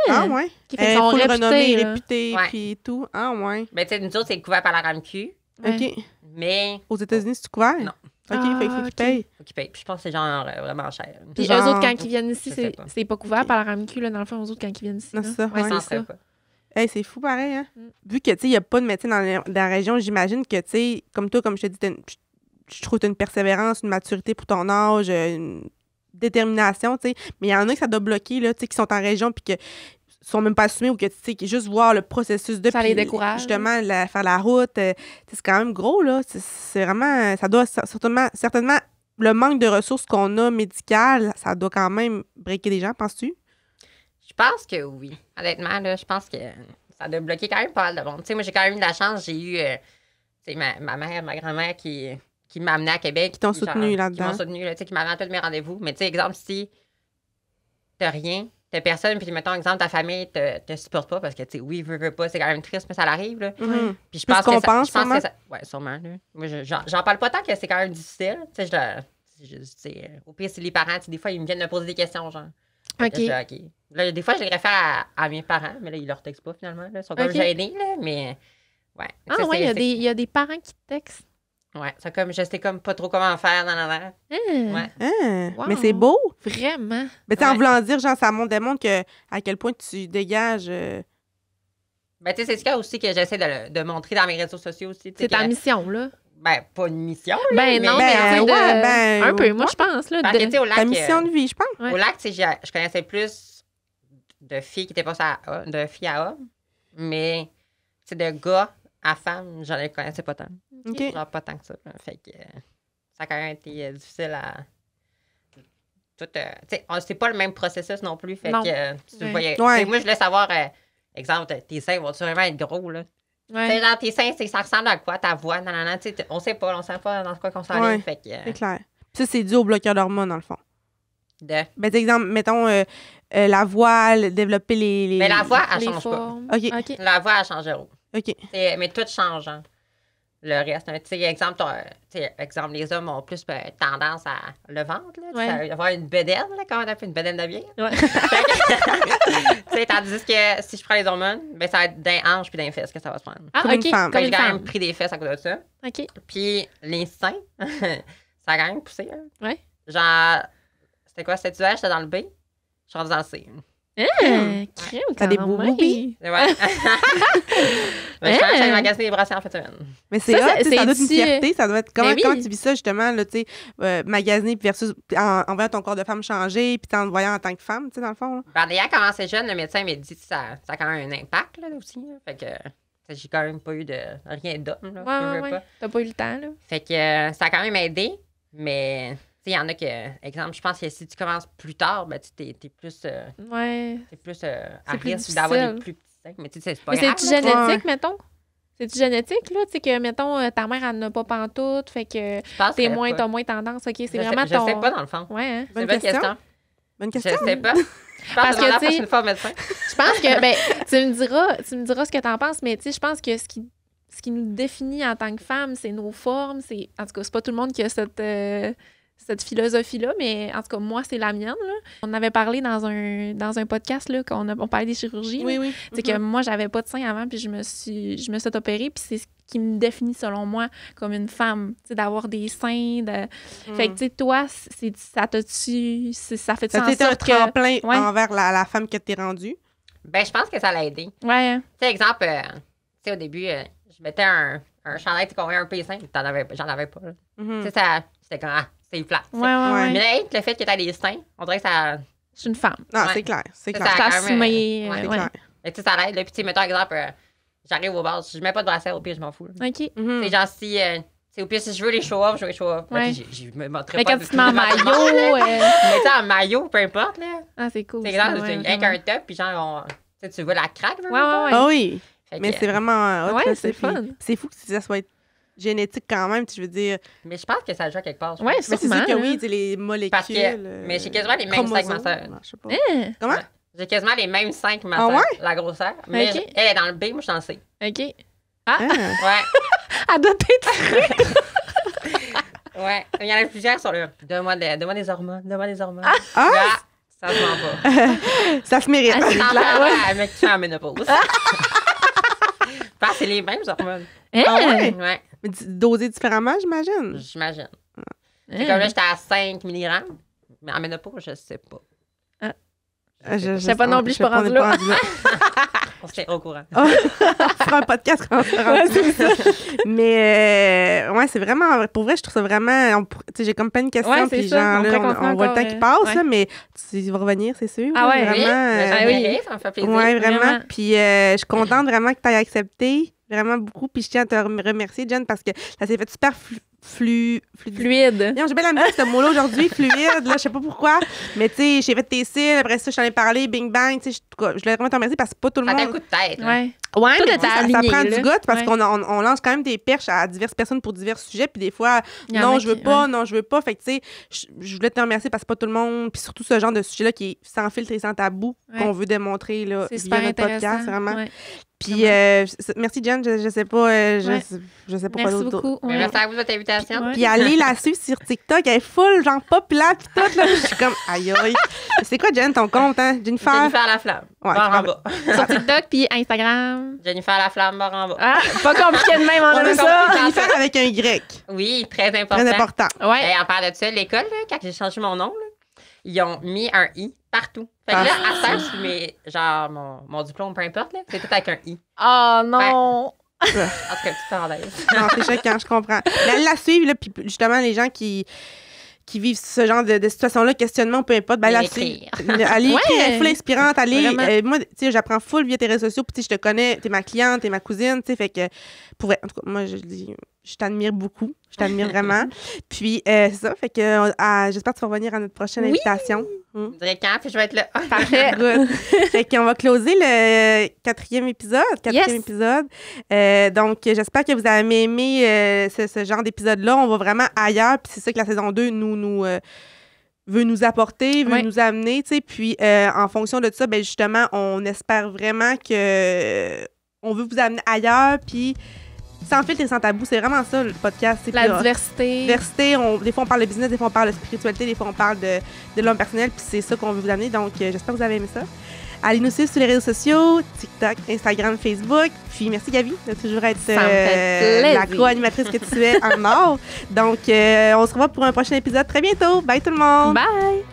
[SPEAKER 1] Ah, ouais.
[SPEAKER 2] Qui fait son
[SPEAKER 1] faut le renommer,
[SPEAKER 2] réputé, là.
[SPEAKER 1] réputé,
[SPEAKER 3] Ouais.
[SPEAKER 1] puis tout. Ah, ouais.
[SPEAKER 3] Ben, tu sais, nous autres, c'est couvert par la RAMQ,
[SPEAKER 2] Ouais.
[SPEAKER 1] OK.
[SPEAKER 3] mais
[SPEAKER 1] Aux États-Unis, c'est couvert?
[SPEAKER 3] Non.
[SPEAKER 1] OK,
[SPEAKER 2] Ah,
[SPEAKER 1] fait qu'il faut
[SPEAKER 2] OK.
[SPEAKER 1] qu'ils payent.
[SPEAKER 3] faut qu'ils payent. Puis je pense que c'est genre vraiment cher.
[SPEAKER 2] Puis
[SPEAKER 1] Genre-
[SPEAKER 2] eux autres, quand ils viennent ici,
[SPEAKER 3] Je sais pas.
[SPEAKER 2] c'est pas couvert
[SPEAKER 1] Ok.
[SPEAKER 2] par la RAMQ, là, dans le fond, eux autres, quand ils viennent ici.
[SPEAKER 1] Non,
[SPEAKER 2] là.
[SPEAKER 1] c'est ça,
[SPEAKER 2] Ouais,
[SPEAKER 1] ouais.
[SPEAKER 2] c'est
[SPEAKER 3] Sans
[SPEAKER 2] ça.
[SPEAKER 3] frais, quoi.
[SPEAKER 1] Hey, c'est fou pareil, hein?
[SPEAKER 2] Mm.
[SPEAKER 1] Vu que, tu sais, il n'y a pas de médecin dans la région, j'imagine que, tu sais, comme toi, comme je te dis, je trouve que tu as une persévérance, une maturité pour ton âge, une détermination, tu sais. Mais il y en a que ça doit bloquer, là, tu sais, qui sont en région puis que sont même pas assumés ou que, tu sais, qui juste voir le processus de...
[SPEAKER 2] Ça les
[SPEAKER 1] puis,
[SPEAKER 2] décourage.
[SPEAKER 1] Justement, faire la route, tu sais, c'est quand même gros, là. C'est vraiment... Ça doit certainement... Le manque de ressources qu'on a médicales, ça doit quand même breaker des gens, penses-tu?
[SPEAKER 3] Je pense que oui. Honnêtement, là, je pense que ça doit bloquer quand même pas mal de monde. Tu sais, moi, j'ai quand même eu de la chance. J'ai eu tu sais, ma mère, ma grand-mère qui m'a amenée à Québec.
[SPEAKER 1] Qui t'ont
[SPEAKER 3] genre,
[SPEAKER 1] soutenu là-dedans.
[SPEAKER 3] Qui m'ont soutenu, là, tu sais, qui m'avaient à tous mes rendez-vous. Mais tu sais, exemple, si t'as rien, t'as personne, puis mettons, exemple, ta famille te supporte pas parce que, tu sais, oui, veux pas, c'est quand même triste, mais ça l'arrive, là.
[SPEAKER 1] Mhm.
[SPEAKER 3] Puis je
[SPEAKER 1] Plus
[SPEAKER 3] pense
[SPEAKER 1] qu'on
[SPEAKER 3] que ça,
[SPEAKER 1] pense,
[SPEAKER 3] je pense
[SPEAKER 1] sûrement.
[SPEAKER 3] que ça, ouais, sûrement, là. Moi, j'en parle pas tant que c'est quand même difficile. Tu sais, tu sais, au pire, c'est les parents, tu sais, des fois, ils me viennent me poser des questions, genre. Fait que
[SPEAKER 2] OK.
[SPEAKER 3] je dis, OK. Là, des fois, je les réfère à mes parents, mais là, ils leur textent pas finalement. Là. Ils sont comme
[SPEAKER 2] OK.
[SPEAKER 3] gênés, là, mais. Ouais.
[SPEAKER 2] Ah,
[SPEAKER 3] Ça,
[SPEAKER 2] ouais,
[SPEAKER 3] c'est-
[SPEAKER 2] il y a des parents qui textent.
[SPEAKER 3] Ouais, c'est comme, je sais comme pas trop comment faire dans la
[SPEAKER 2] Hein,
[SPEAKER 3] Ouais.
[SPEAKER 1] Hein?
[SPEAKER 2] Wow.
[SPEAKER 1] Mais c'est beau!
[SPEAKER 2] Vraiment.
[SPEAKER 1] Mais tu sais, en
[SPEAKER 3] Ouais.
[SPEAKER 1] voulant dire, genre, ça démontre que, à quel point tu dégages...
[SPEAKER 3] Ben, tu sais, c'est ce cas aussi que j'essaie de montrer dans mes réseaux sociaux aussi. tu sais,
[SPEAKER 2] C'est ta
[SPEAKER 3] que-
[SPEAKER 2] mission, là.
[SPEAKER 3] Ben, pas une mission, là.
[SPEAKER 2] Ben non,
[SPEAKER 1] Ben,
[SPEAKER 2] mais tu sais,
[SPEAKER 1] ouais, ben,
[SPEAKER 2] un peu, moi,
[SPEAKER 1] ouais.
[SPEAKER 2] je pense. Là,
[SPEAKER 3] Parce que, tu sais, au lac,
[SPEAKER 1] Ta mission de vie, je pense.
[SPEAKER 2] Ouais.
[SPEAKER 3] au lac, tu sais, je connaissais plus de filles qui étaient pas de filles à hommes, mais, tu sais, de gars à femmes, j'en connaissais pas tant.
[SPEAKER 1] OK.
[SPEAKER 3] Genre pas tant que ça. Là. Fait que ça a quand même été difficile à. Tout, tu sais, c'est pas le même processus non plus. Fait
[SPEAKER 2] Non.
[SPEAKER 3] que tu
[SPEAKER 2] Ouais.
[SPEAKER 3] voyais.
[SPEAKER 1] Ouais.
[SPEAKER 3] Tu sais, moi, je voulais savoir, exemple, tes seins vont-tu vraiment être gros, là? Tu sais,
[SPEAKER 2] Ouais.
[SPEAKER 3] genre, tes seins, ça ressemble à quoi, ta voix, nanana, tu sais, on sait pas dans quoi qu'on s'en
[SPEAKER 1] Ouais.
[SPEAKER 3] Fait que.
[SPEAKER 1] C'est clair. Puis ça, c'est dû au bloqueur d'hormones, dans le fond.
[SPEAKER 3] De.
[SPEAKER 1] Ben, exemple, mettons, la voix, développer les...
[SPEAKER 3] Mais la voix, elle
[SPEAKER 2] Les
[SPEAKER 3] change pas.
[SPEAKER 2] formes.
[SPEAKER 1] OK.
[SPEAKER 2] OK.
[SPEAKER 3] La voix, elle change zéro.
[SPEAKER 1] OK.
[SPEAKER 3] Mais tout change. Hein. Le reste, tu sais, exemple, les hommes ont plus tendance à le ventre, là,
[SPEAKER 2] Ouais.
[SPEAKER 3] avoir une bedaine, là, comment on appelle une bedaine de bière.
[SPEAKER 2] Ouais.
[SPEAKER 3] Tandis que si je prends les hormones, ben, ça va être d'un hanche puis d'un fesse que ça va se prendre.
[SPEAKER 2] Ah,
[SPEAKER 1] Comme une
[SPEAKER 2] OK.
[SPEAKER 1] femme.
[SPEAKER 2] Comme
[SPEAKER 3] J'ai
[SPEAKER 2] une
[SPEAKER 3] quand même
[SPEAKER 2] femme.
[SPEAKER 3] pris des fesses à cause de ça.
[SPEAKER 2] OK.
[SPEAKER 3] Puis les seins, ça a quand même poussé. Hein.
[SPEAKER 2] Ouais.
[SPEAKER 3] Genre, c'était quoi cet hiver? J'étais dans le B. Je suis rendue dans le C.
[SPEAKER 2] Crème,
[SPEAKER 1] T'as des
[SPEAKER 2] quand
[SPEAKER 1] beaux
[SPEAKER 2] même.
[SPEAKER 1] boobies.
[SPEAKER 3] Ouais. Mais je pense que j'allais magasiner des bracelets en fait semaine.
[SPEAKER 1] Mais c'est
[SPEAKER 2] Ça,
[SPEAKER 1] hot, tu sais, ça doit être une
[SPEAKER 2] c'est-tu,
[SPEAKER 1] fierté, ça doit être... Comment,
[SPEAKER 2] Ben oui.
[SPEAKER 1] comment tu vis ça, justement, là, tu sais, magasiner versus en voyant ton corps de femme changer, puis en te voyant en tant que femme, tu sais, dans le fond, là.
[SPEAKER 3] Ben, ayant commencé jeune, le médecin m'a dit que ça a quand même un impact, là, aussi. Là. Fait que j'ai quand même pas eu de rien d'homme, là.
[SPEAKER 2] Ouais,
[SPEAKER 3] je veux
[SPEAKER 2] ouais,
[SPEAKER 3] pas.
[SPEAKER 2] ouais. T'as pas eu le temps, là.
[SPEAKER 3] Fait que ça a quand même aidé, mais... Il y en a que, exemple, je pense que si tu commences plus tard, ben, tu t'es plus,
[SPEAKER 2] Ouais.
[SPEAKER 3] à
[SPEAKER 2] plus
[SPEAKER 3] risque d'avoir
[SPEAKER 2] difficile.
[SPEAKER 3] des plus petits seins. Mais tu sais, c'est pas
[SPEAKER 2] Mais
[SPEAKER 3] grave.
[SPEAKER 2] c'est-tu
[SPEAKER 3] là.
[SPEAKER 2] génétique,
[SPEAKER 1] Ouais.
[SPEAKER 2] mettons? C'est-tu génétique, là? Tu sais que, mettons, ta mère, elle n'a pas pantoute, fait que
[SPEAKER 3] Je pense
[SPEAKER 2] t'as
[SPEAKER 3] que
[SPEAKER 2] moins tendance. OK, c'est
[SPEAKER 3] je
[SPEAKER 2] vraiment
[SPEAKER 3] sais,
[SPEAKER 2] ton...
[SPEAKER 3] Je sais pas, dans le fond.
[SPEAKER 2] Ouais, hein?
[SPEAKER 3] C'est une bonne question.
[SPEAKER 1] Bonne
[SPEAKER 3] Je
[SPEAKER 1] question.
[SPEAKER 3] sais pas. Je pense
[SPEAKER 2] Parce
[SPEAKER 3] que
[SPEAKER 2] que,
[SPEAKER 3] la
[SPEAKER 2] tu sais-
[SPEAKER 3] prochaine fois au médecin.
[SPEAKER 2] Je pense que, ben, tu me diras ce que t'en penses, mais tu sais, je pense que ce qui nous définit en tant que femme, c'est nos formes. En tout cas, c'est pas tout le monde qui a cette philosophie-là, mais en tout cas, moi, c'est la mienne. Là. On avait parlé dans un podcast, là, on parlait des chirurgies.
[SPEAKER 1] Oui,
[SPEAKER 2] là.
[SPEAKER 1] oui.
[SPEAKER 2] C'est que moi, j'avais pas de sein avant, puis je me suis opérée, puis c'est ce qui me définit, selon moi, comme une femme. Tu sais, d'avoir des seins. Fait que, tu sais, toi, ça fait-tu
[SPEAKER 1] Ça
[SPEAKER 2] en
[SPEAKER 1] a été un
[SPEAKER 2] sorte que...
[SPEAKER 1] tremplin
[SPEAKER 2] Ouais.
[SPEAKER 1] envers la femme que t'es rendue.
[SPEAKER 3] Ben, je pense que ça l'a aidé.
[SPEAKER 2] Ouais, hein.
[SPEAKER 3] Tu sais, exemple, tu sais, au début, je mettais un chandail, tu sais, qu'on avait un P5, j'en avais pas. Là.
[SPEAKER 1] Mhm.
[SPEAKER 3] Tu sais, c'était comme, c'est plat.
[SPEAKER 2] Ouais, ouais, ouais.
[SPEAKER 3] Mais là, le fait que tu as des seins, on dirait que ça.
[SPEAKER 2] Je suis une femme.
[SPEAKER 1] Non,
[SPEAKER 3] Ouais.
[SPEAKER 1] c'est clair, c'est
[SPEAKER 3] Ça,
[SPEAKER 1] clair.
[SPEAKER 3] ça-
[SPEAKER 2] Je
[SPEAKER 3] quand même,
[SPEAKER 2] t'assumer.
[SPEAKER 3] ouais,
[SPEAKER 1] C'est
[SPEAKER 2] ouais.
[SPEAKER 1] clair.
[SPEAKER 3] Et tu sais, ça l'aide. Là. Puis, tu sais, mettons, exemple, j'arrive au bar, je mets pas de bracelet, au pire, je m'en fous. Là.
[SPEAKER 2] OK.
[SPEAKER 1] Mhm.
[SPEAKER 3] C'est genre, si. Au pire, si je veux les show-off, je veux les show-off.
[SPEAKER 2] Ouais.
[SPEAKER 3] Je me montrerai
[SPEAKER 2] Mais
[SPEAKER 3] pas.
[SPEAKER 2] quand tu te mets en maillot...
[SPEAKER 3] Mais tu sais, en maillot, peu importe, là.
[SPEAKER 2] Ah, c'est cool.
[SPEAKER 3] C'est
[SPEAKER 2] ça,
[SPEAKER 3] exemple,
[SPEAKER 2] ouais,
[SPEAKER 3] avec
[SPEAKER 2] vraiment.
[SPEAKER 3] un top, puis genre, tu sais, tu vois la craque, là.
[SPEAKER 2] Ouais, ouais, ouais.
[SPEAKER 1] Ah oui,
[SPEAKER 3] Fait
[SPEAKER 1] mais
[SPEAKER 3] que,
[SPEAKER 1] c'est vraiment hot,
[SPEAKER 2] Ouais,
[SPEAKER 1] là,
[SPEAKER 2] c'est
[SPEAKER 1] puis
[SPEAKER 2] fun.
[SPEAKER 1] C'est fou que ça soit génétique quand même, tu veux dire.
[SPEAKER 3] Mais je pense que ça joue à quelque part. je
[SPEAKER 2] Ouais,
[SPEAKER 3] pense.
[SPEAKER 1] Mais c'est
[SPEAKER 2] sûrement.
[SPEAKER 1] sûr que
[SPEAKER 2] là.
[SPEAKER 1] oui, tu sais, les molécules.
[SPEAKER 3] Parce que- mais j'ai quasiment les mêmes seins que ma
[SPEAKER 1] chromosomes,
[SPEAKER 3] sœur.
[SPEAKER 1] je sais pas.
[SPEAKER 2] Hein?
[SPEAKER 1] Comment?
[SPEAKER 3] J'ai quasiment les mêmes seins que ma
[SPEAKER 1] Ah
[SPEAKER 3] sœur,
[SPEAKER 1] ouais?
[SPEAKER 3] la grosseur. Mais
[SPEAKER 2] Ok.
[SPEAKER 3] elle est dans le B, moi, je suis dans le C.
[SPEAKER 2] OK.
[SPEAKER 1] Ah.
[SPEAKER 3] Ouais,
[SPEAKER 2] Elle doit être...
[SPEAKER 3] ouais. Il y en a plusieurs sur le. Donne-moi des hormones, donne-moi des hormones.
[SPEAKER 1] Ah!
[SPEAKER 3] Là, ça se vend pas.
[SPEAKER 1] Ça se mérite.
[SPEAKER 2] Ah, c'est
[SPEAKER 3] T'en
[SPEAKER 2] clair,
[SPEAKER 3] parles à un mec qui fait en ménopause. Parce que c'est les mêmes hormones.
[SPEAKER 2] Hein?
[SPEAKER 1] Ah ouais?
[SPEAKER 3] Ouais,
[SPEAKER 1] Mais dosé différemment, j'imagine.
[SPEAKER 3] j'imagine.
[SPEAKER 2] Hein?
[SPEAKER 3] C'est comme là, j'étais à 5 mg. Mais en ménopause, je sais pas.
[SPEAKER 1] Je
[SPEAKER 2] sais pas non plus, je suis pas
[SPEAKER 1] on est
[SPEAKER 2] rendue là.
[SPEAKER 3] On se tient au courant.
[SPEAKER 1] On fera un podcast quand on sera rendu. Mais ouais, c'est vraiment, pour vrai, je trouve ça vraiment, tu sais, j'ai comme plein de questions,
[SPEAKER 2] Ouais, c'est
[SPEAKER 1] puis
[SPEAKER 2] ça.
[SPEAKER 1] genre,
[SPEAKER 2] On
[SPEAKER 1] là,
[SPEAKER 2] pourrait continuer
[SPEAKER 1] on voit le temps
[SPEAKER 2] encore,
[SPEAKER 1] qui passe,
[SPEAKER 2] ouais.
[SPEAKER 1] là, mais tu vas revenir, c'est sûr.
[SPEAKER 2] Ah
[SPEAKER 1] là,
[SPEAKER 2] ouais,
[SPEAKER 3] Oui,
[SPEAKER 1] vraiment.
[SPEAKER 3] mais
[SPEAKER 2] ah
[SPEAKER 3] j'en
[SPEAKER 2] oui.
[SPEAKER 3] verrai, ça me fait plaisir.
[SPEAKER 1] Ouais, vraiment.
[SPEAKER 2] Vraiment.
[SPEAKER 1] Puis je suis contente vraiment que tu aies accepté, vraiment beaucoup. Puis je tiens à te remercier, Jen, parce que ça s'est fait super fluide.
[SPEAKER 2] Fluide.
[SPEAKER 1] Non, j'ai bien la misère avec ce mot-là aujourd'hui, fluide, là, je sais pas pourquoi. Mais tu sais, j'ai fait tes cils, après ça, je t'en ai parlé, bing bang, tu sais, je voulais vraiment te remercier parce que c'est pas tout le
[SPEAKER 3] Ça t'a un
[SPEAKER 1] monde.
[SPEAKER 3] coup de tête. là.
[SPEAKER 2] Ouais.
[SPEAKER 1] Ouais,
[SPEAKER 2] Tout
[SPEAKER 1] mais
[SPEAKER 2] est
[SPEAKER 1] tu sais, ça
[SPEAKER 2] aligné,
[SPEAKER 1] prend
[SPEAKER 2] là.
[SPEAKER 1] du goût parce
[SPEAKER 2] Ouais.
[SPEAKER 1] qu'on lance quand même des perches à diverses personnes pour divers sujets. Puis des fois,
[SPEAKER 2] Il y en
[SPEAKER 1] non,
[SPEAKER 2] a
[SPEAKER 1] je veux
[SPEAKER 2] qui-
[SPEAKER 1] pas,
[SPEAKER 2] ouais.
[SPEAKER 1] non, je veux pas. Fait que, tu sais, je voulais te remercier parce que c'est pas tout le monde. Puis surtout ce genre de sujet-là qui est sans filtre et sans tabou
[SPEAKER 2] Ouais.
[SPEAKER 1] qu'on veut démontrer là,
[SPEAKER 2] C'est
[SPEAKER 1] via
[SPEAKER 2] super
[SPEAKER 1] notre
[SPEAKER 2] intéressant.
[SPEAKER 1] podcast, vraiment.
[SPEAKER 2] Ouais.
[SPEAKER 1] Puis merci, Jen. Je sais pas,
[SPEAKER 2] Ouais.
[SPEAKER 1] je sais pas quoi
[SPEAKER 2] Merci
[SPEAKER 1] d'autre.
[SPEAKER 2] beaucoup.
[SPEAKER 3] Mais
[SPEAKER 2] Ouais.
[SPEAKER 3] merci à vous de votre invitation.
[SPEAKER 2] Ouais.
[SPEAKER 1] Puis allez la suivre sur TikTok. Elle est full, genre populaire, puis tout. Là. Je suis comme, aïe, aïe. C'est quoi, Jen, ton compte, hein? Jennifer?
[SPEAKER 3] Jennifer Laflamme.
[SPEAKER 1] Ouais,
[SPEAKER 3] barre en
[SPEAKER 1] tu
[SPEAKER 3] bas.
[SPEAKER 2] Sur TikTok puis Instagram.
[SPEAKER 3] Jennifer Laflamme, barre en bas.
[SPEAKER 2] Ah, pas compliqué de même, on
[SPEAKER 1] On a
[SPEAKER 2] aime ça.
[SPEAKER 1] compris Jennifer avec un Y.
[SPEAKER 3] Oui, très important.
[SPEAKER 1] Très important.
[SPEAKER 2] Ouais.
[SPEAKER 3] Et en parlant de ça, l'école, là, quand j'ai changé mon nom, là, ils ont mis un I partout. Fait que
[SPEAKER 1] Ah.
[SPEAKER 3] là, à ça, je mets, genre, mon diplôme, peu importe, là, c'est tout avec un I.
[SPEAKER 2] Oh non.
[SPEAKER 3] En tout cas, petite parenthèse.
[SPEAKER 1] Non, c'est choquant, je comprends. Mais allez la suivre, là, puis justement, les gens qui vivent ce genre de situation-là, questionnement, peu importe, ben,
[SPEAKER 3] Et
[SPEAKER 1] la
[SPEAKER 3] écrire.
[SPEAKER 1] suivre. Allez écrire, elle est full inspirante. Allez,
[SPEAKER 2] Vraiment.
[SPEAKER 1] moi, tu sais, j'apprends full via tes réseaux sociaux, puis tu sais, je te connais, t'es ma cliente, t'es ma cousine, tu sais, fait que, pour vrai, en tout cas, moi, je dis, je t'admire beaucoup. Je t'admire vraiment. Puis, c'est ça, fait que, j'espère que tu vas revenir à notre prochaine
[SPEAKER 2] Oui.
[SPEAKER 1] invitation.
[SPEAKER 3] Je dirais quand, puis je vais être là.
[SPEAKER 2] Parfait.
[SPEAKER 1] Good. Fait qu'on va closer le quatrième épisode. Donc, j'espère que vous avez aimé ce genre d'épisode-là. On va vraiment ailleurs. Puis c'est ça que la saison 2 nous veut nous apporter, veut
[SPEAKER 2] Ouais.
[SPEAKER 1] nous amener, tu sais. Puis, en fonction de ça, ben justement, on espère vraiment que on veut vous amener ailleurs, puis sans filtre et sans tabou. C'est vraiment ça, le podcast. C'est
[SPEAKER 2] La
[SPEAKER 1] puis,
[SPEAKER 2] diversité.
[SPEAKER 1] diversité, des fois on parle de business, des fois on parle de spiritualité, des fois on parle de l'homme personnel, puis c'est ça qu'on veut vous amener. Donc, j'espère que vous avez aimé ça. Allez nous suivre sur les réseaux sociaux, TikTok, Instagram, Facebook. Puis merci Gabi de toujours être
[SPEAKER 2] Ça me fait plaisir.
[SPEAKER 1] la co-animatrice que tu es en or. Donc, on se revoit pour un prochain épisode très bientôt. Bye tout le monde!
[SPEAKER 2] Bye!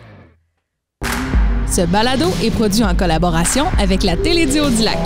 [SPEAKER 4] Ce balado est produit en collaboration avec la Télédio du Lac.